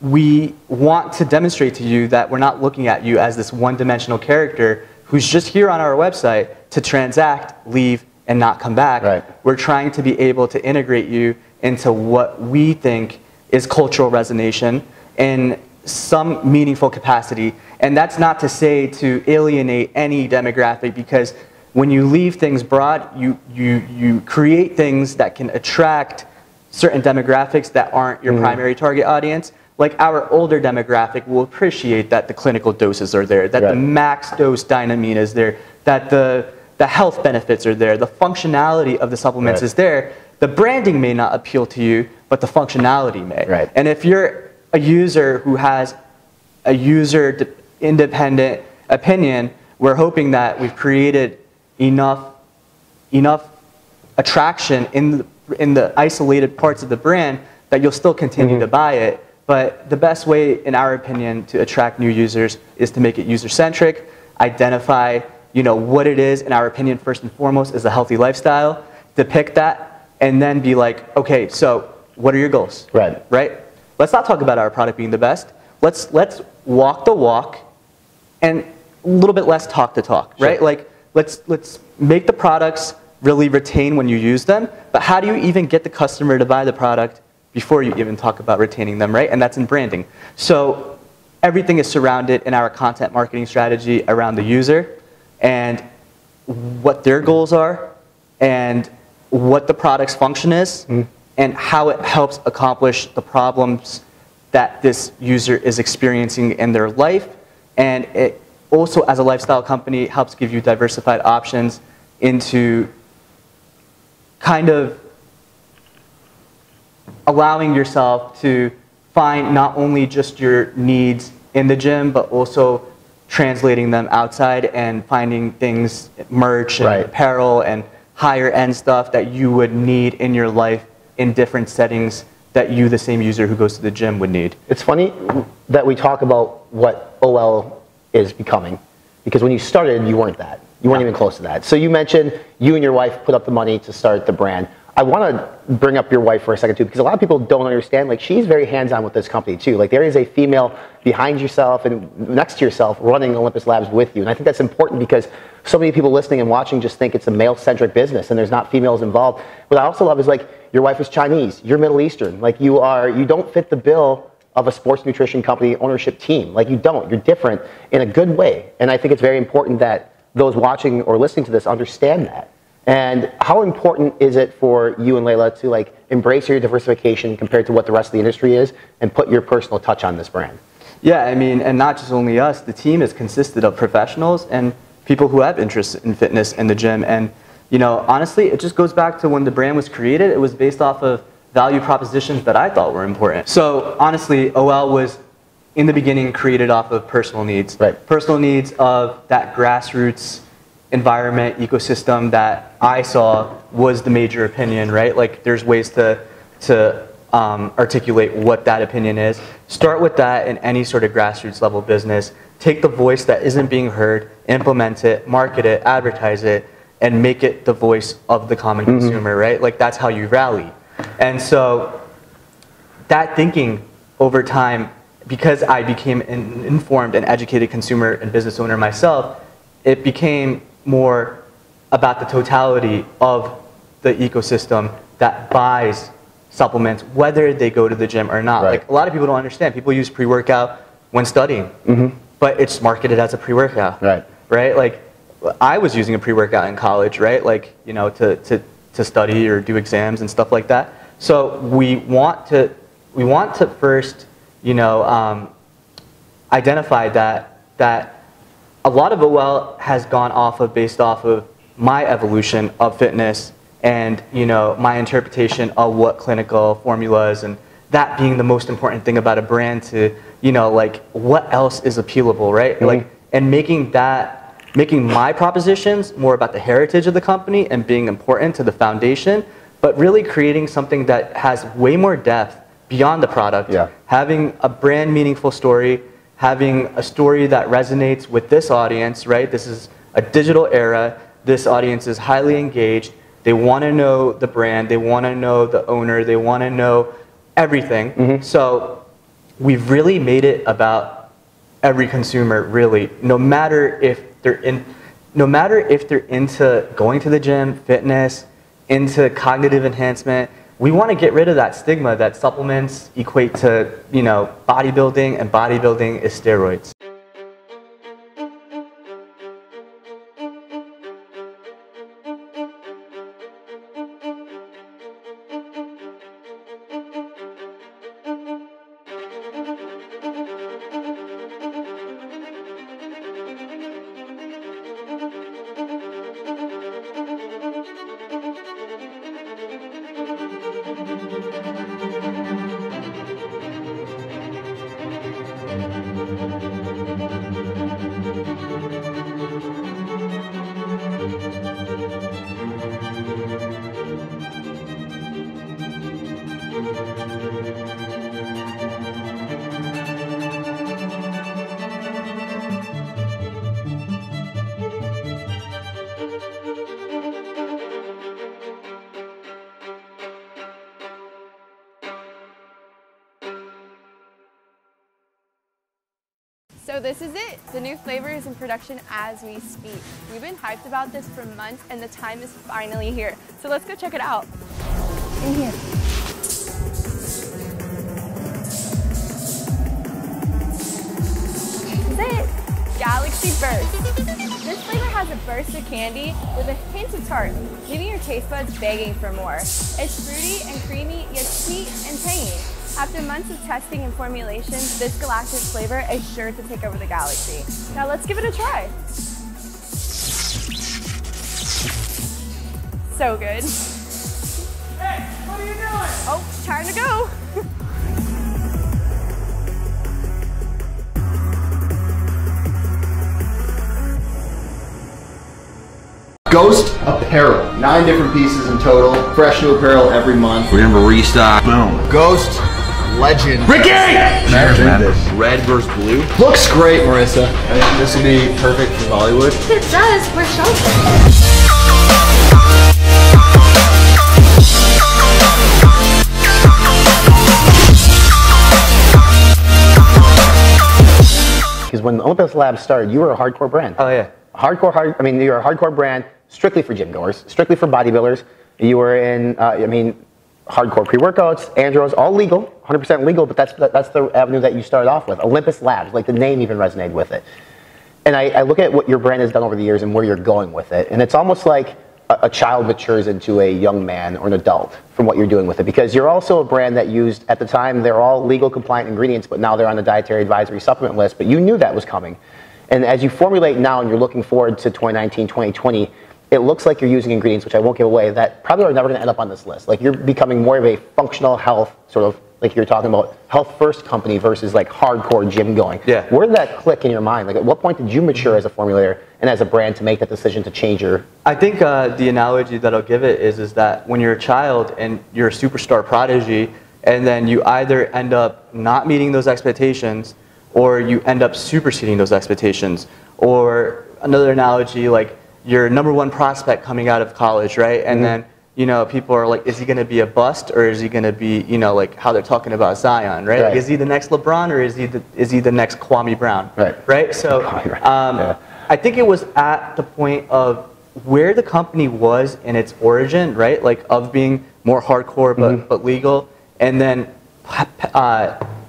we want to demonstrate to you that we're not looking at you as this one-dimensional character who's just here on our website to transact, leave, and not come back. We're trying to be able to integrate you into what we think is cultural resonation in some meaningful capacity. And that's not to say to alienate any demographic, because when you leave things broad, you create things that can attract certain demographics that aren't your primary target audience. Like our older demographic will appreciate that the clinical doses are there, that the max dose dynamine is there, that the health benefits are there, the functionality of the supplements is there. The branding may not appeal to you, but the functionality may. And if you're a user who has a user-independent opinion, we're hoping that we've created enough attraction in the isolated parts of the brand that you'll still continue to buy it. But the best way, in our opinion, to attract new users is to make it user-centric, identify what it is, in our opinion, first and foremost, is a healthy lifestyle, depict that, and then be like, okay, so what are your goals? Right. Right? Let's not talk about our product being the best. Let's walk the walk and a little bit less talk the talk, right? Sure. Like, let's make the products really retain when you use them, but how do you even get the customer to buy the product before you even talk about retaining them, right? And that's in branding. So everything is surrounded in our content marketing strategy around the user and what their goals are and what the product's function is and how it helps accomplish the problems that this user is experiencing in their life. And it also, as a lifestyle company, helps give you diversified options into kind of allowing yourself to find not only just your needs in the gym, but also translating them outside and finding things, merch and apparel and higher end stuff that you would need in your life in different settings that you, the same user who goes to the gym, would need. It's funny that we talk about what OL is becoming, because when you started, you weren't that. You weren't even close to that. So you mentioned you and your wife put up the money to start the brand. I want to bring up your wife for a second too, because a lot of people don't understand, like, she's very hands-on with this company too. Like, there is a female behind yourself and next to yourself running Olympus Labs with you. And I think that's important because so many people listening and watching just think it's a male-centric business and there's not females involved. What I also love is, like, your wife is Chinese, you're Middle Eastern. Like, you don't fit the bill of a sports nutrition company ownership team. Like, you don't. You're different in a good way. And I think it's very important that those watching or listening to this understand that. And how important is it for you and Layla to, like, embrace your diversification compared to what the rest of the industry is and put your personal touch on this brand? Yeah, I mean, and not just only us, the team is consisted of professionals and people who have interest in fitness in the gym. And, honestly, it just goes back to when the brand was created, it was based off of value propositions that I thought were important. So honestly, OL was, in the beginning, created off of personal needs. Right. Personal needs of that grassroots environment, ecosystem that I saw was the major opinion, right? Like, there's ways to articulate what that opinion is. Start with that in any sort of grassroots level business. Take the voice that isn't being heard, implement it, market it, advertise it, and make it the voice of the common consumer, right? Like, that's how you rally. And so that thinking over time, because I became an informed and educated consumer and business owner myself, it became more about the totality of the ecosystem that buys supplements, whether they go to the gym or not. Right. Like, a lot of people don't understand. People use pre-workout when studying, but it's marketed as a pre-workout. Right? Like, I was using a pre-workout in college, right? Like, to study or do exams and stuff like that. So we want to first, identify that a lot of OL has gone based off of my evolution of fitness and, my interpretation of what clinical formulas, and that being the most important thing about a brand to, like, what else is appealable, right? Like, and making my propositions more about the heritage of the company and being important to the foundation, but really creating something that has way more depth beyond the product. Having a brand meaningful story, having a story that resonates with this audience, right? This is a digital era. This audience is highly engaged. They want to know the brand. They want to know the owner. They want to know everything. So we've really made it about every consumer, really, no matter if they're into going to the gym, fitness, into cognitive enhancement. We want to get rid of that stigma that supplements equate to, bodybuilding, and bodybuilding is steroids. So this is it. The new flavor is in production as we speak. We've been hyped about this for months and the time is finally here. So let's go check it out. In here. This is it. Galaxy Burst. This flavor has a burst of candy with a hint of tart, leaving your taste buds begging for more. It's fruity and creamy, yet sweet and tangy. After months of testing and formulation, this galactic flavor is sure to take over the galaxy. Now let's give it a try. So good. Hey, what are you doing? Oh, time to go. Ghost Apparel. 9 different pieces in total. Fresh new apparel every month. We're gonna restock. Boom. Ghost Legend. Ricky! Cheers, man. Red versus blue. Looks great, Marissa. I think this would be perfect for Bollywood. It does. We're sheltered. Because when Olympus Labs started, you were a hardcore brand. Oh yeah. I mean, you're a hardcore brand strictly for gym goers, strictly for bodybuilders. You were in, hardcore pre-workouts, andros, all legal, 100% legal, but that's the avenue that you started off with. Olympus Labs, like the name even resonated with it. And I look at what your brand has done over the years and where you're going with it, and it's almost like a child matures into a young man or an adult from what you're doing with it, because you're also a brand that used, at the time, they're all legal compliant ingredients, but now they're on the dietary advisory supplement list, but you knew that was coming. And as you formulate now and you're looking forward to 2019, 2020, it looks like you're using ingredients, which I won't give away, that probably are never going to end up on this list. Like you're becoming more of a functional health, sort of like you're talking about, health first company versus like hardcore gym going. Yeah. Where did that click in your mind? Like at what point did you mature as a formulator and as a brand to make that decision to change your... I think the analogy that I'll give it is that when you're a child and you're a superstar prodigy, and then you either end up not meeting those expectations or you end up superseding those expectations. Or another analogy, like you're #1 prospect coming out of college, right? And then, people are like, is he going to be a bust or is he going to be, like how they're talking about Zion, right? Like, is he the next LeBron or is he the next Kwame Brown? Right? So I think it was at the point of where the company was in its origin, right? Like of being more hardcore but legal. And then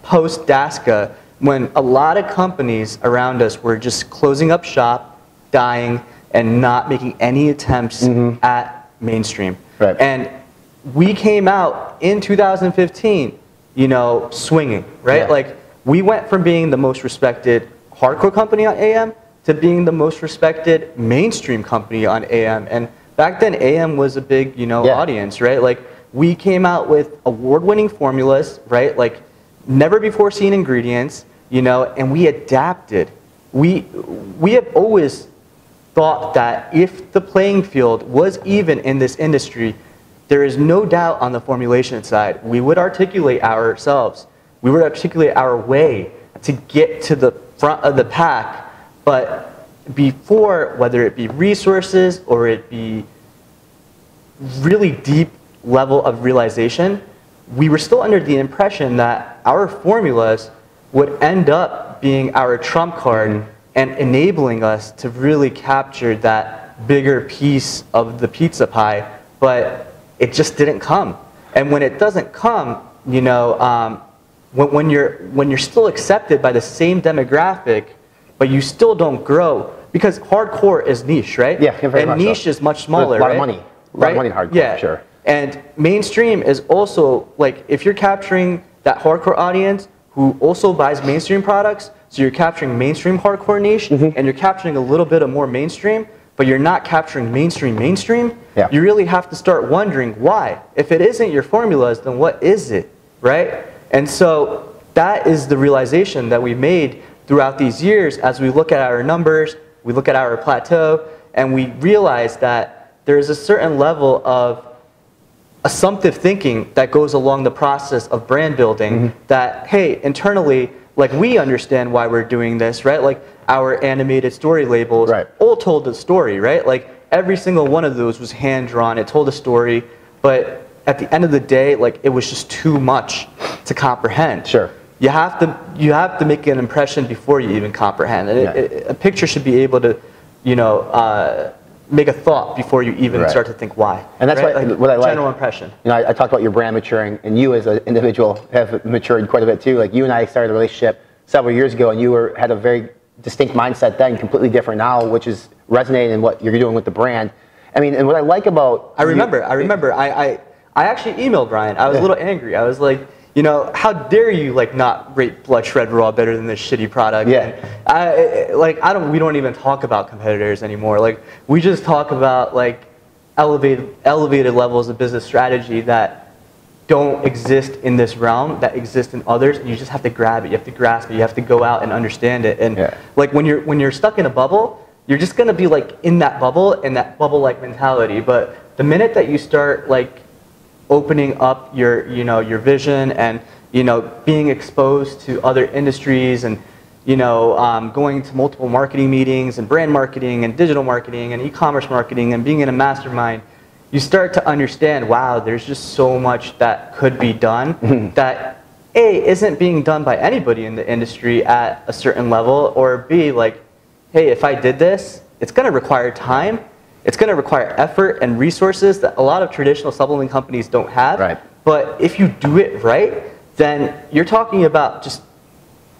post DASCA, when a lot of companies around us were just closing up shop, dying, and not making any attempts at mainstream. And we came out in 2015, swinging, right? Like we went from being the most respected hardcore company on AM to being the most respected mainstream company on AM. And back then AM was a big, audience, right? Like we came out with award-winning formulas, right? Like never before seen ingredients, and we adapted. We have always thought that if the playing field was even in this industry, there is no doubt on the formulation side, we would articulate ourselves. We would articulate our way to get to the front of the pack. But before, whether it be resources or it be really deep level of realization, we were still under the impression that our formulas would end up being our trump card and enabling us to really capture that bigger piece of the pizza pie, but it just didn't come. And when it doesn't come, when you're still accepted by the same demographic, but you still don't grow, because hardcore is niche, right? Yeah, very and much niche so. is much smaller, a lot right? of money. A lot of money in hardcore, for sure. And mainstream is also, like, if you're capturing that hardcore audience who also buys mainstream products, so you're capturing mainstream hardcore niche, and you're capturing a little bit of more mainstream, but you're not capturing mainstream, you really have to start wondering why. If it isn't your formulas, then what is it, right? And so that is the realization that we made throughout these years as we look at our numbers, we look at our plateau, and we realize that there's a certain level of assumptive thinking that goes along the process of brand building that, hey, internally, like we understand why we're doing this, right? Like our animated story labels all told the story, right? Like every single one of those was hand drawn, it told a story, but at the end of the day, like it was just too much to comprehend. you have to make an impression before you even comprehend. And a picture should be able to, you know, make a thought before you even start to think why. And that's what I like. General impression. You know, I talked about your brand maturing, and you as an individual have matured quite a bit too. Like you and I started a relationship several years ago, and you had a very distinct mindset then, completely different now, which is resonating in what you're doing with the brand. I mean, and what I like about I remember I actually emailed Brian. I was a little angry. I was like, you know, how dare you like not rate Blood Shred Raw better than this shitty product? And we don't even talk about competitors anymore. Like we just talk about like elevated levels of business strategy that don't exist in this realm, that exist in others, and you just have to grab it, you have to grasp it, you have to go out and understand it. And like when you're stuck in a bubble, you're just gonna be like in that bubble and that bubble-like mentality. But the minute that you start like opening up your vision and being exposed to other industries and going to multiple marketing meetings and brand marketing and digital marketing and e-commerce marketing and being in a mastermind, you start to understand, wow, there's just so much that could be done that A, isn't being done by anybody in the industry at a certain level, or B, like, hey, if I did this, it's going to require time, it's going to require effort and resources that a lot of traditional supplement companies don't have. Right. But if you do it right, then you're talking about just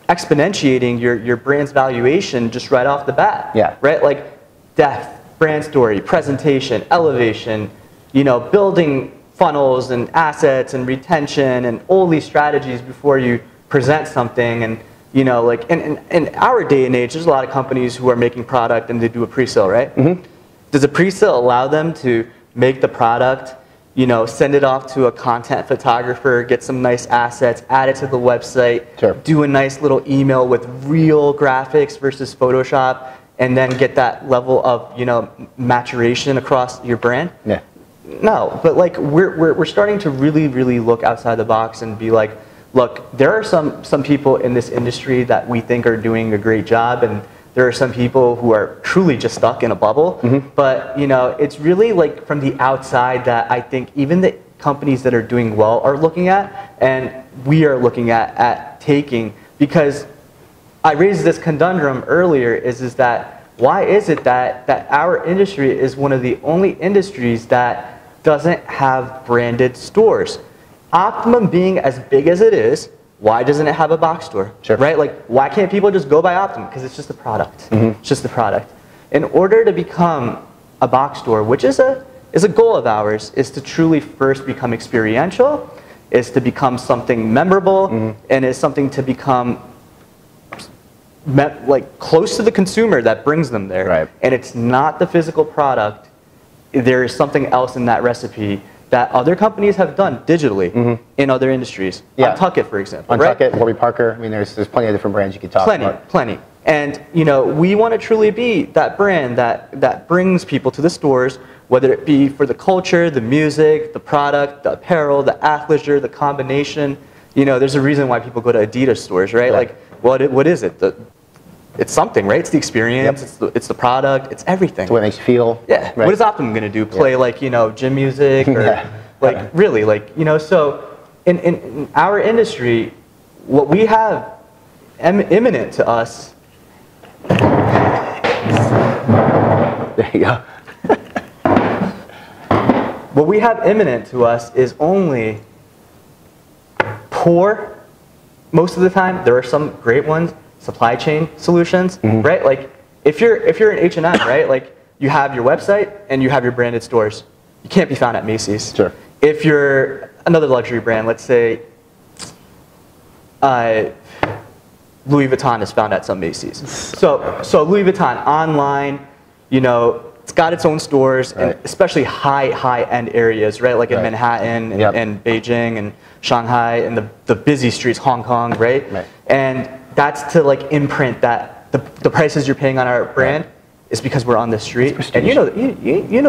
exponentiating your brand's valuation just right off the bat. Yeah. Right? Like depth, brand story, presentation, elevation, building funnels and assets and retention and all these strategies before you present something. And like in our day and age, there's a lot of companies who are making product and they do a pre-sale, right? Mm-hmm. Does a pre-sale allow them to make the product, send it off to a content photographer, get some nice assets, add it to the website, do a nice little email with real graphics versus Photoshop, and then get that level of maturation across your brand? Yeah. No, but like we're starting to really look outside the box and be like, look, there are some people in this industry that we think are doing a great job, and there are some people who are truly just stuck in a bubble. Mm-hmm. But it's really like from the outside that I think even the companies that are doing well are looking at, and we are looking at taking, because I raised this conundrum earlier, is that why is it that our industry is one of the only industries that doesn't have branded stores? Optimum being as big as it is, why doesn't it have a box store? Sure. Right? Like, why can't people just go buy Optimum? Because it's just a product. Mm-hmm. It's just the product. In order to become a box store, which is a goal of ours, is to truly first become experiential, is to become something memorable, and is something to become like close to the consumer that brings them there. Right. And it's not the physical product. There is something else in that recipe that other companies have done digitally in other industries. Yeah. Untuck It, for example. Untuck It, Warby Parker. I mean, there's plenty of different brands you could talk about. Plenty. And we want to truly be that brand that brings people to the stores, whether it be for the culture, the music, the product, the apparel, the athleisure, the combination. There's a reason why people go to Adidas stores, right? Like, what is it? It's something, right? It's the experience, it's the product, it's everything. It's what it makes you feel. Yeah. Right. What is Optimum going to do? Play like, gym music or like really like, so in our industry, what we have imminent to us. There you go. What we have imminent to us is only poor, most of the time. There are some great ones. Supply chain solutions, right? Like if you're an H&M, right? Like you have your website and you have your branded stores. You can't be found at Macy's. Sure. If you're another luxury brand, let's say Louis Vuitton is found at some Macy's. So Louis Vuitton online, it's got its own stores, and especially high-end areas, right? Like in Manhattan and Beijing and Shanghai and the busy streets, Hong Kong, right? And that's to like imprint that the prices you're paying on our brand is because we're on the street, and you know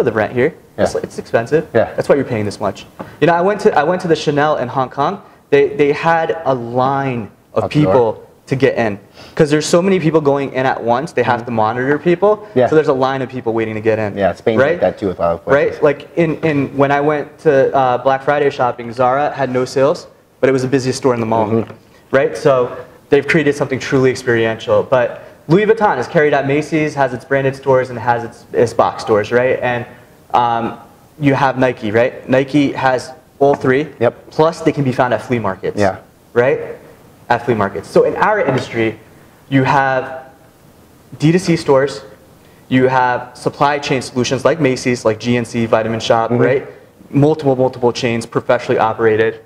the rent here. Yeah. It's expensive. Yeah. That's why you're paying this much. I went to the Chanel in Hong Kong. They had a line of people to get in because there's so many people going in at once. They have to monitor people. Yeah. So there's a line of people waiting to get in. Yeah, Spain's like that too with a lot of places. Right. Like when I went to Black Friday shopping, Zara had no sales, but it was the busiest store in the mall. right? So they've created something truly experiential. But Louis Vuitton is carried at Macy's, has its branded stores, and has its box stores, right? And you have Nike, right? Nike has all three. Yep. Plus, they can be found at flea markets. Yeah. Right? At flea markets. So in our industry, you have D2C stores, you have supply chain solutions like Macy's, like GNC, Vitamin Shop, right? Multiple chains, professionally operated.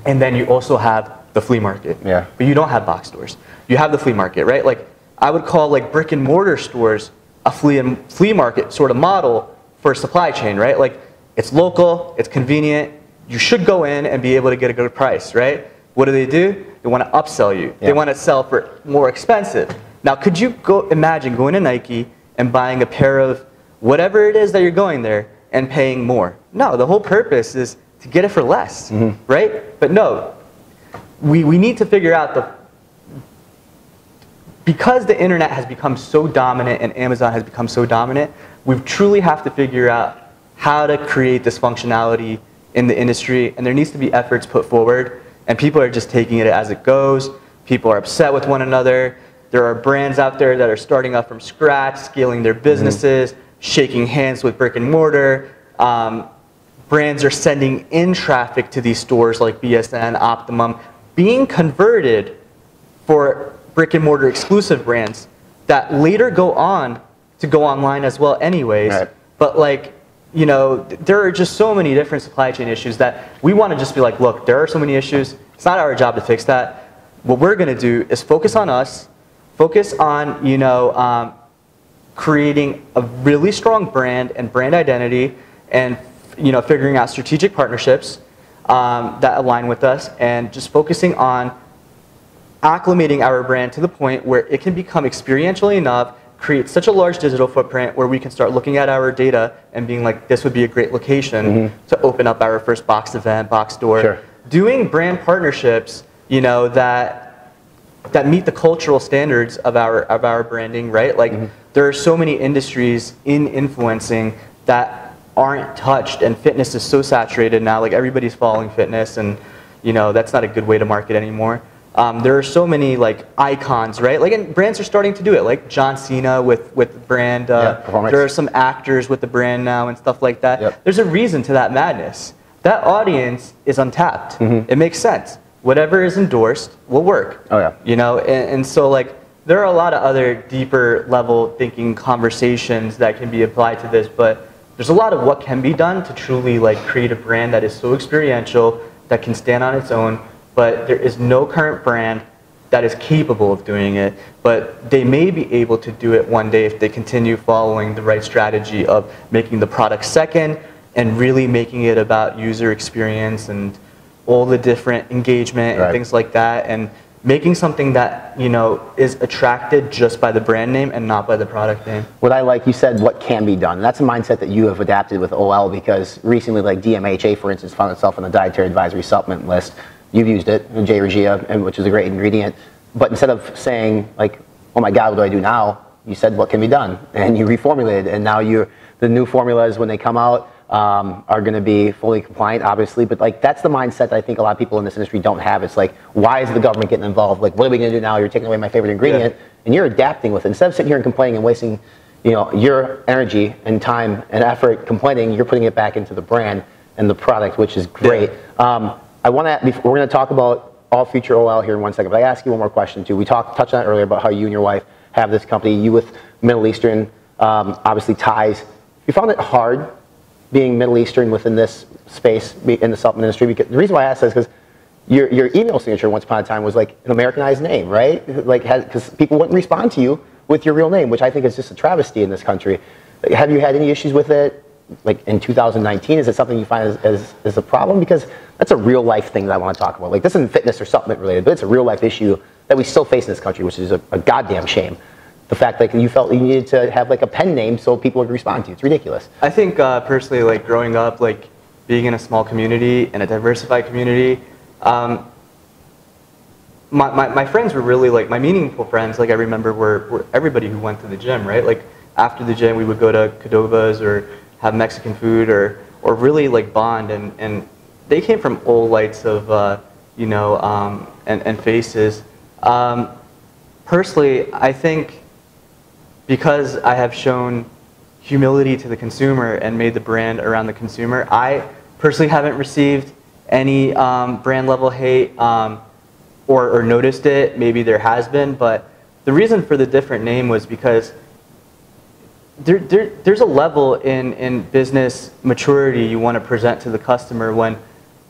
And then you also have the flea market. Yeah. But you don't have box stores. You have the flea market, right? Like, I would call like brick and mortar stores a flea market sort of model for supply chain, right? Like, it's local, it's convenient, you should go in and be able to get a good price, right? What do? They want to upsell you. Yeah. They want to sell for more expensive. Now, could you imagine going to Nike and buying a pair of whatever it is that you're going there and paying more? No, the whole purpose is to get it for less, right? But no, we need to figure out because the internet has become so dominant and Amazon has become so dominant, we truly have to figure out how to create this functionality in the industry, and there needs to be efforts put forward, and people are just taking it as it goes. People are upset with one another. There are brands out there that are starting up from scratch, scaling their businesses, shaking hands with brick and mortar. Brands are sending in traffic to these stores like BSN, Optimum, being converted for brick and mortar exclusive brands that later go on to go online as well anyways. Right. But like, you know, there are just so many different supply chain issues that we want to just be like, look, there are so many issues. It's not our job to fix that. What we're going to do is focus on us, focus on, you know, creating a really strong brand and brand identity, and, you know, figuring out strategic partnerships that align with us, and just focusing on acclimating our brand to the point where it can become experiential enough, create such a large digital footprint where we can start looking at our data and being like, this would be a great location to open up our first box event, box store. Sure. Doing brand partnerships, you know, that meet the cultural standards of our branding, right? Like, there are so many industries in influencing that aren't touched, and fitness is so saturated now. Like, everybody's following fitness, and, you know, that's not a good way to market anymore. There are so many like icons, right? Like, and brands are starting to do it, like John Cena with the brand. There are some actors with the brand now and stuff like that. Yep. There's a reason to that madness. That audience is untapped. It makes sense. Whatever is endorsed will work. Oh yeah. You know, and so like, there are a lot of other deeper level thinking conversations that can be applied to this, but there's a lot of what can be done to truly like create a brand that is so experiential, that can stand on its own. But there is no current brand that is capable of doing it. But they may be able to do it one day if they continue following the right strategy of making the product second and really making it about user experience and all the different engagement and things like that, and making something that, you know, is attracted just by the brand name and not by the product name. What I like, you said what can be done. That's a mindset that you have adapted with OL, because recently, like DMHA, for instance, found itself on the dietary advisory supplement list. You've used it, J. Regia, which is a great ingredient. But instead of saying, like, oh my God, what do I do now? You said, what can be done? And you reformulated, and now the new formulas, when they come out, are going to be fully compliant, obviously. But like, that's the mindset that I think a lot of people in this industry don't have. It's like, why is the government getting involved? Like, what are we going to do now? You're taking away my favorite ingredient, and you're adapting with it. Instead of sitting here and complaining and wasting, you know, your energy and time and effort complaining, you're putting it back into the brand and the product, which is great. We're going to talk about all future OL here in 1 second, but I ask you one more question too. We touched on it earlier about how you and your wife have this company, you with Middle Eastern, obviously ties. You found it hard being Middle Eastern within this space in the supplement industry? Because the reason why I ask that is because your email signature once upon a time was like an Americanized name, right? Like, because people wouldn't respond to you with your real name, which I think is just a travesty in this country. Have you had any issues with it? Like in 2019, is it something you find as a problem? Because that's a real life thing that I want to talk about. Like, this isn't fitness or supplement related, but it's a real life issue that we still face in this country, which is a goddamn shame. The fact that you felt you needed to have like a pen name so people would respond to you. It's ridiculous. I think personally, like growing up, like being in a small community and a diversified community, my friends were really like, my meaningful friends, like I remember were everybody who went to the gym, right? Like after the gym, we would go to Cadovas or have Mexican food or really like bond, and they came from all lights of you know, and faces. Personally, I think because I have shown humility to the consumer and made the brand around the consumer, I personally haven't received any brand level hate or noticed it. Maybe there has been, but the reason for the different name was because there's a level in business maturity you want to present to the customer. When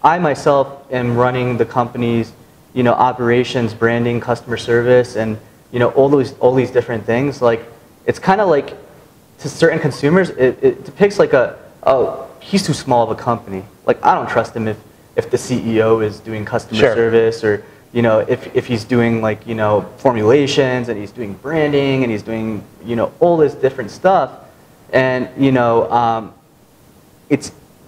I myself am running the company's, you know, operations, branding, customer service, and, you know, all these different things, like, it's kind of like, to certain consumers, it depicts like oh, he's too small of a company. Like, I don't trust him if the CEO is doing customer service, or, you know, if he's doing, like, you know, formulations, and he's doing branding, and he's doing, you know, all this different stuff. And, you know,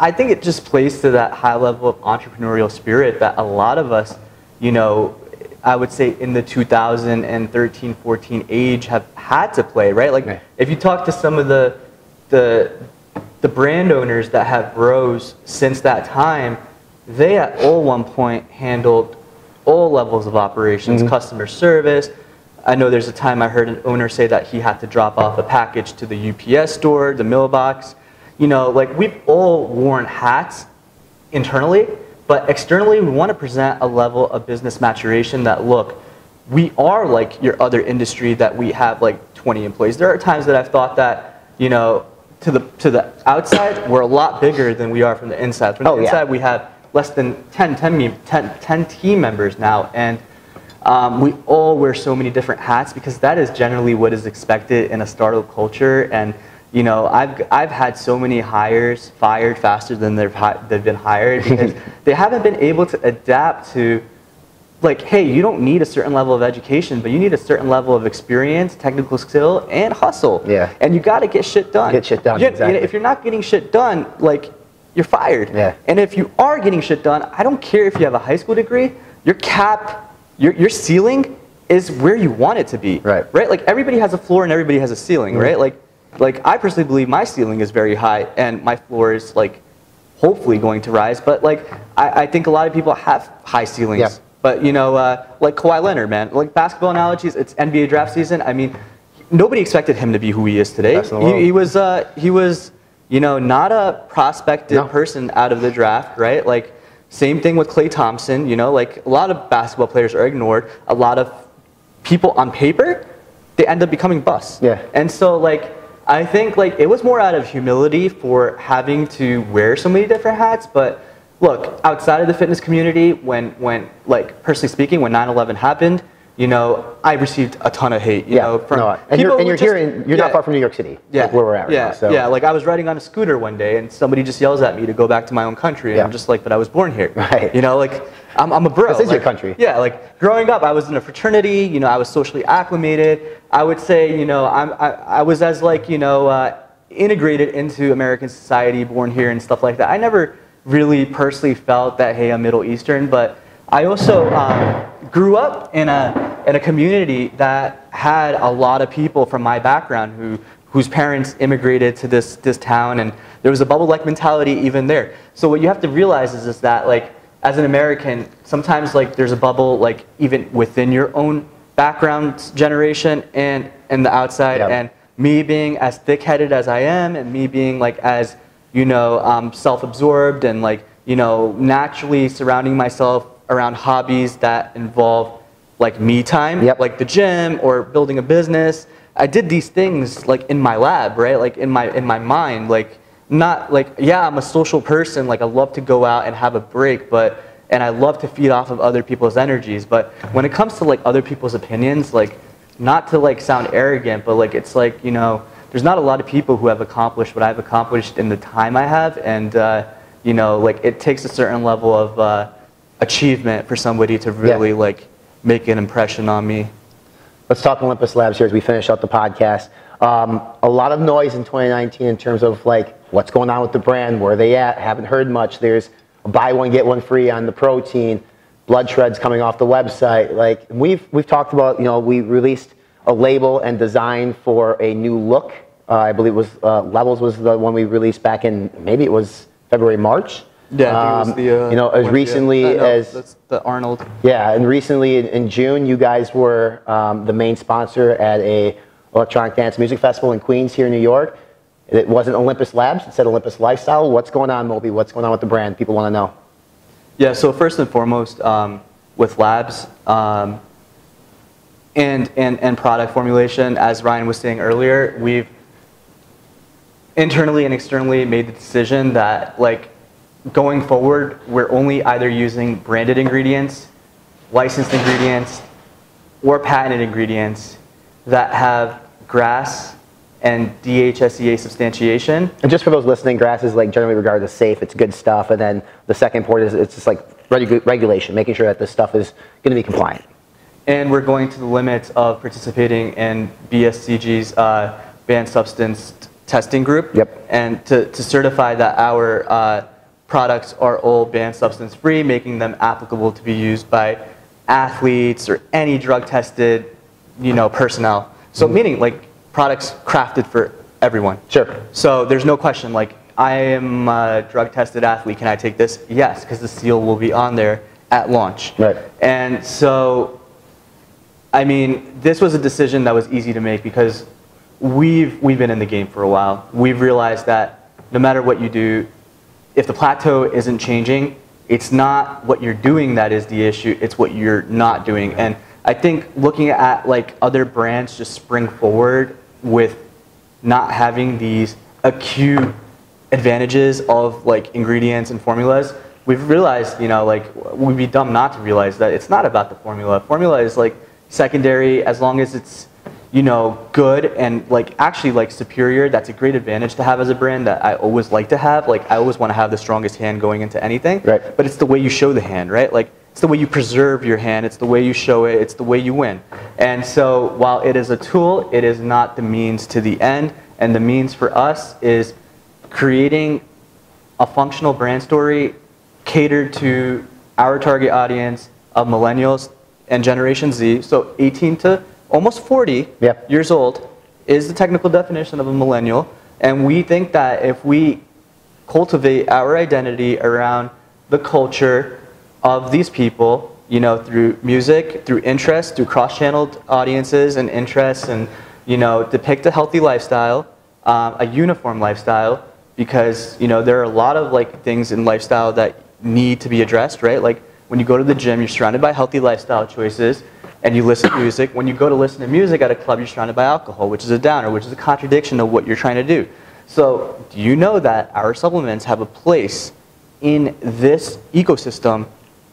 I think it just plays to that high level of entrepreneurial spirit that a lot of us, you know, I would say in the 2013, 14 age have had to play, right? Like, if you talk to some of the brand owners that have bros since that time, they at all one point handled all levels of operations, customer service. I know there's a time I heard an owner say that he had to drop off a package to the UPS store, the mailbox. You know, like, we've all worn hats internally, but externally we want to present a level of business maturation that, look, we are like your other industry that we have like 20 employees. There are times that I've thought that, you know, to the outside, we're a lot bigger than we are from the inside. From the inside, we have less than 10 team members now, and we all wear so many different hats because that is generally what is expected in a startup culture. And, you know, I've had so many hires fired faster than they've been hired because they haven't been able to adapt to, like, hey, you don't need a certain level of education, but you need a certain level of experience, technical skill, and hustle. Yeah. And you got to get shit done. Get shit done. Exactly. If you're not getting shit done, like, you're fired. Yeah. And if you are getting shit done, I don't care if you have a high school degree, your cap, your ceiling is where you want it to be. Right. Right. Like, everybody has a floor and everybody has a ceiling. Right. Like I personally believe my ceiling is very high and my floor is, like, hopefully going to rise. But, like, I think a lot of people have high ceilings. Yeah. But, you know, like Kawhi Leonard, man, like, basketball analogies, it's NBA draft season. I mean, nobody expected him to be who he is today. He was, you know, not a prospected person out of the draft, right? Like, same thing with Klay Thompson, you know, like, a lot of basketball players are ignored. A lot of people on paper, they end up becoming busts. Yeah. And so, like, I think, like, it was more out of humility for having to wear so many different hats. But look, outside of the fitness community, when like, personally speaking, when 9/11 happened, you know, I received a ton of hate. You know, from people. And you're not far from New York City. Yeah. Like, where we're at right now. So. Yeah. Like, I was riding on a scooter one day, and somebody just yells at me to go back to my own country, and I'm just like, but I was born here. Right. You know, like, I'm a bro. This is your country. Yeah. Like, growing up, I was in a fraternity. You know, I was socially acclimated. I would say, you know, I was as, like, you know, integrated into American society, born here and stuff like that. I never really personally felt that, hey, I'm Middle Eastern, but I also grew up in a community that had a lot of people from my background whose parents immigrated to this town, and there was a bubble-like mentality even there. So what you have to realize is that, like, as an American, sometimes, like, there's a bubble, like, even within your own background generation and the outside. And me being as thick-headed as I am, and me being, like, as, you know, self-absorbed, and, like, you know, naturally surrounding myself around hobbies that involve, like, me time, like the gym or building a business. I did these things, like, in my lab, right? Like, in my mind, like, not like, yeah, I'm a social person. Like, I love to go out and have a break, and I love to feed off of other people's energies. But when it comes to, like, other people's opinions, like, not to, like, sound arrogant, but, like, it's like, you know, there's not a lot of people who have accomplished what I've accomplished in the time I have. And, you know, like, it takes a certain level of achievement for somebody to really, like, make an impression on me. Let's talk Olympus Labs here as we finish up the podcast. A lot of noise in 2019 in terms of, like, what's going on with the brand, where are they at? Haven't heard much. There's a buy one, get one free on the protein, blood shreds coming off the website. Like, we've talked about, you know, we released a label and design for a new look. I believe it was Levels was the one we released back in, maybe it was February, March. Yeah, I think it was the, you know, as recently as that's the Arnold. Yeah, and recently in June, you guys were the main sponsor at a electronic dance music festival in Queens here in New York. It wasn't Olympus Labs, it said Olympus Lifestyle. What's going on, Moby? What's going on with the brand? People want to know. Yeah, so first and foremost, with Labs and product formulation, as Ryan was saying earlier, we've internally and externally made the decision that, like, going forward, we're only either using branded ingredients, licensed ingredients, or patented ingredients that have GRAS and DHSEA substantiation. And just for those listening, GRAS is like generally regarded as safe, it's good stuff, and then the second part is it's just like regulation, making sure that this stuff is going to be compliant. And we're going to the limits of participating in BSCG's banned substance testing group. Yep. And to certify that our products are all banned substance free, making them applicable to be used by athletes or any drug tested, you know, personnel. So meaning like products crafted for everyone. Sure. So there's no question like, I am a drug tested athlete, can I take this? Yes, because the seal will be on there at launch. Right. And so, I mean, this was a decision that was easy to make because we've been in the game for a while. We've realized that no matter what you do, if the plateau isn't changing, it's not what you're doing that is the issue, it's what you're not doing. And I think looking at like other brands just spring forward with not having these acute advantages of like ingredients and formulas, we've realized, you know, like we'd be dumb not to realize that it's not about the formula. Formula is like secondary as long as it's, you know, good and like actually like superior. That's a great advantage to have as a brand that I always like to have. Like I always want to have the strongest hand going into anything. Right. But it's the way you show the hand, right? Like it's the way you preserve your hand. It's the way you show it. It's the way you win. And so while it is a tool, it is not the means to the end. And the means for us is creating a functional brand story catered to our target audience of millennials and Generation Z. So 18 to almost 40 years old is the technical definition of a millennial. And we think that if we cultivate our identity around the culture of these people, you know, through music, through interest, through cross-channeled audiences and interests, and, you know, depict a healthy lifestyle, a uniform lifestyle, because, you know, there are a lot of like things in lifestyle that need to be addressed, right? Like when you go to the gym, you're surrounded by healthy lifestyle choices, and you listen to music. When you go to listen to music at a club, you're surrounded by alcohol, which is a downer, which is a contradiction of what you're trying to do. So do you know that our supplements have a place in this ecosystem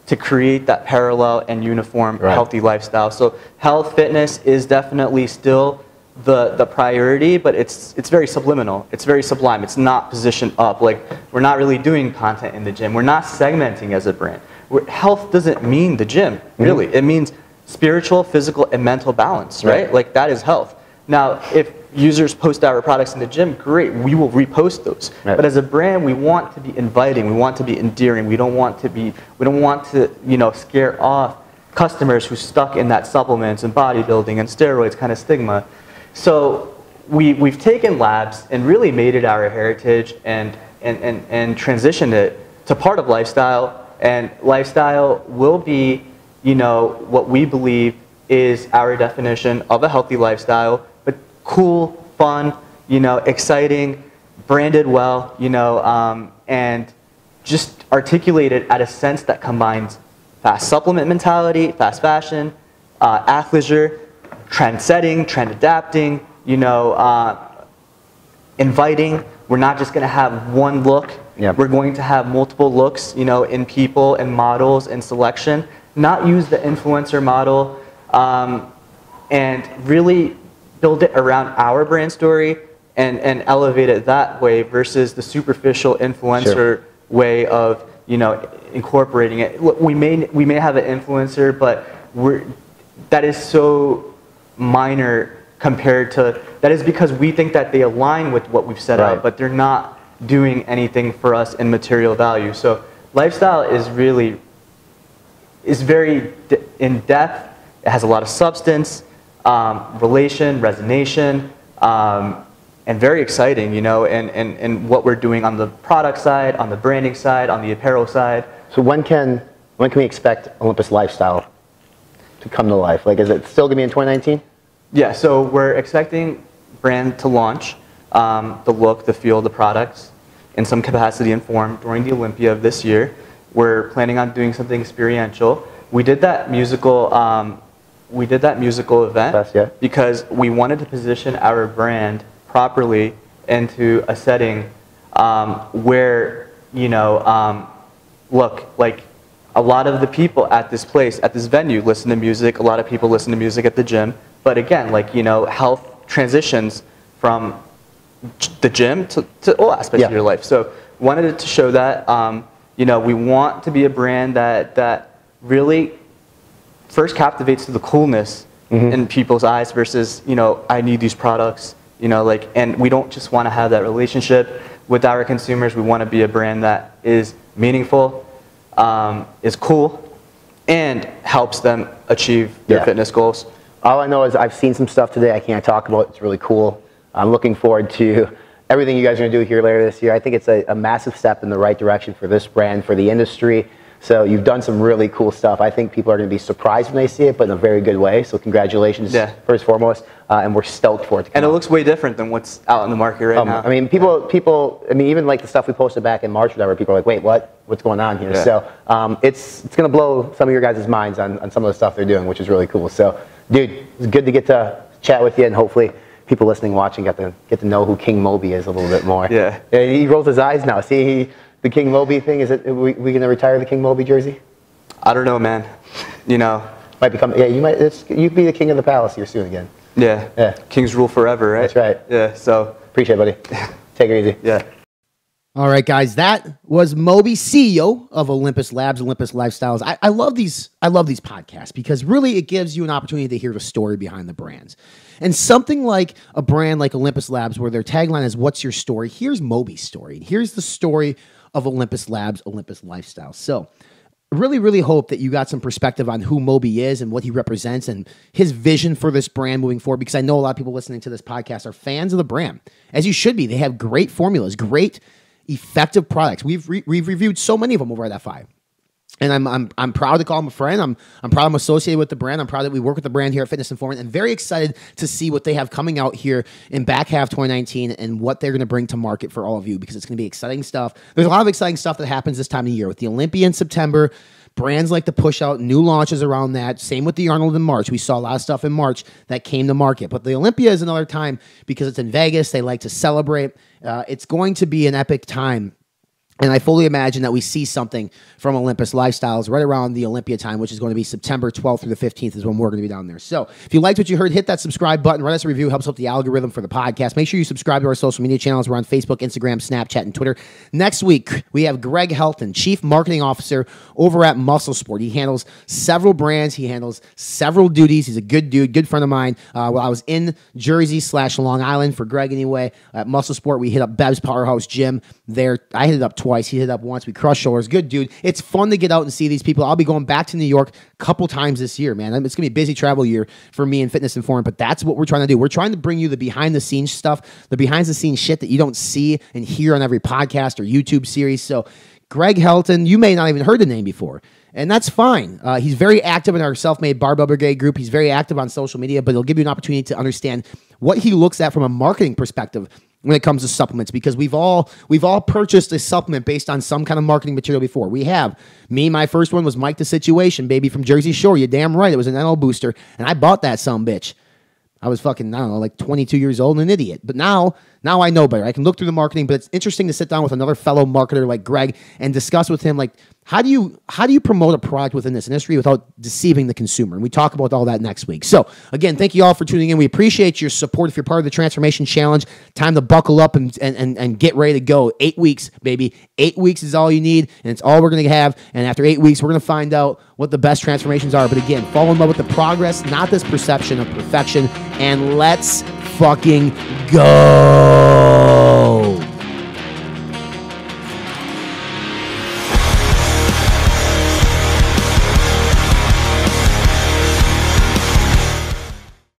to create that parallel and uniform healthy lifestyle? So health, fitness is definitely still the priority, but it's very subliminal. It's very sublime. It's not positioned up. Like we're not really doing content in the gym. We're not segmenting as a brand. Health doesn't mean the gym, really. It means spiritual, physical, and mental balance, right? Like that is health. Now, if users post our products in the gym, great, we will repost those. But as a brand, we want to be inviting, we want to be endearing, we don't want to, you know, scare off customers who stuck in that supplements and bodybuilding and steroids kind of stigma. So we've taken Labs and really made it our heritage and transitioned it to part of lifestyle, and lifestyle will be, you know, what we believe is our definition of a healthy lifestyle, but cool, fun, you know, exciting, branded well, you know, and just articulated at a sense that combines fast supplement mentality, fast fashion, athleisure, trend setting, trend adapting, you know, inviting. We're not just going to have one look. We're going to have multiple looks, you know, in people and models and selection. Not use the influencer model, and really build it around our brand story and elevate it that way versus the superficial influencer way of, you know, incorporating it. Look, we may have an influencer, but that is so minor compared to, that is because we think that they align with what we've set out, but they're not doing anything for us in material value. So lifestyle is really, is very in depth. It has a lot of substance, relation, resonation, and very exciting, you know, and what we're doing on the product side, on the branding side, on the apparel side. So when can we expect Olympus Lifestyle to come to life? Like, is it still going to be in 2019? Yeah, so we're expecting brand to launch the look, the feel, the products in some capacity and form during the Olympia of this year. We're planning on doing something experiential. We did that musical event because we wanted to position our brand properly into a setting where, you know, look, like a lot of the people at this place, at this venue, listen to music. A lot of people listen to music at the gym. But again, like, you know, health transitions from the gym to all aspects of your life. So wanted to show that, you know, we want to be a brand that really first captivates to the coolness in people's eyes versus, you know, I need these products, you know, like, and we don't just want to have that relationship with our consumers. We want to be a brand that is meaningful, is cool, and helps them achieve their fitness goals. All I know is I've seen some stuff today I can't talk about. It's really cool. I'm looking forward to everything you guys are going to do here later this year. I think it's a massive step in the right direction for this brand, for the industry. So you've done some really cool stuff. I think people are going to be surprised when they see it, but in a very good way. So congratulations, first and foremost. And we're stoked for it to come out. It looks way different than what's out in the market right now. I mean, people, I mean, even like the stuff we posted back in March or whatever, people are like, wait, what's going on here? So it's going to blow some of your guys' minds on some of the stuff they're doing, which is really cool. So, dude, it's good to get to chat with you, and hopefully people listening, watching get to know who King Moby is a little bit more. Yeah, he rolls his eyes now. See, the King Moby thing, are we going to retire the King Moby jersey? I don't know, man. You know. Might become, you could be the king of the palace here soon again. Yeah. Kings rule forever, right? That's right. Yeah, so. Appreciate it, buddy. Take it easy. Yeah. All right, guys, that was Moby, CEO of Olympus Labs, Olympus Lifestyles. I love these podcasts because really it gives you an opportunity to hear the story behind the brands. And something like a brand like Olympus Labs, where their tagline is, "What's your story?" Here's Moby's story. Here's the story of Olympus Labs, Olympus Lifestyle. So really, really hope that you got some perspective on who Moby is and what he represents and his vision for this brand moving forward, because I know a lot of people listening to this podcast are fans of the brand, as you should be. They have great formulas, great effective products. We've reviewed so many of them over at F5. And I'm proud to call him a friend. I'm proud I'm associated with the brand. I'm proud that we work with the brand here at Fitness Informant, and very excited to see what they have coming out here in back half 2019 and what they're going to bring to market for all of you, because it's going to be exciting stuff. There's a lot of exciting stuff that happens this time of year with the Olympia in September. Brands like to push out new launches around that. Same with the Arnold in March. We saw a lot of stuff in March that came to market. But the Olympia is another time because it's in Vegas. They like to celebrate. It's going to be an epic time. And I fully imagine that we see something from Olympus Lifestyles right around the Olympia time, which is going to be September 12th through the 15th is when we're going to be down there. So if you liked what you heard, hit that subscribe button. Write us a review. Helps out the algorithm for the podcast. Make sure you subscribe to our social media channels. We're on Facebook, Instagram, Snapchat, and Twitter. Next week, we have Greg Helton, Chief Marketing Officer over at Muscle Sport. He handles several brands. He handles several duties. He's a good dude, good friend of mine. While I was in Jersey / Long Island for Greg anyway, at Muscle Sport, we hit up Bev's Powerhouse Gym there. I hit it up twice. He hit it up once. We crushed shoulders. Good dude. It's fun to get out and see these people. I'll be going back to New York a couple times this year, man. It's going to be a busy travel year for me in Fitness Informant, but that's what we're trying to do. We're trying to bring you the behind-the-scenes stuff, the behind-the-scenes shit that you don't see and hear on every podcast or YouTube series. So Greg Helton, you may not even heard the name before, and that's fine. He's very active in our Self-Made Barbell Brigade group. He's very active on social media, but it'll give you an opportunity to understand what he looks at from a marketing perspective when it comes to supplements, because we've all purchased a supplement based on some kind of marketing material before. We have. Me, my first one was Mike the Situation, baby, from Jersey Shore. You're damn right. It was an NL booster, and I bought that sumbitch. I was fucking, I don't know, like 22 years old and an idiot. But now I know better. I can look through the marketing, but it's interesting to sit down with another fellow marketer like Greg and discuss with him, like, how do you promote a product within this industry without deceiving the consumer? And we talk about all that next week. So again, thank you all for tuning in. We appreciate your support. If you're part of the Transformation Challenge, time to buckle up and get ready to go. 8 weeks, baby. 8 weeks is all you need, and it's all we're going to have. And after 8 weeks, we're going to find out what the best transformations are. But again, fall in love with the progress, not this perception of perfection. And let's fucking go.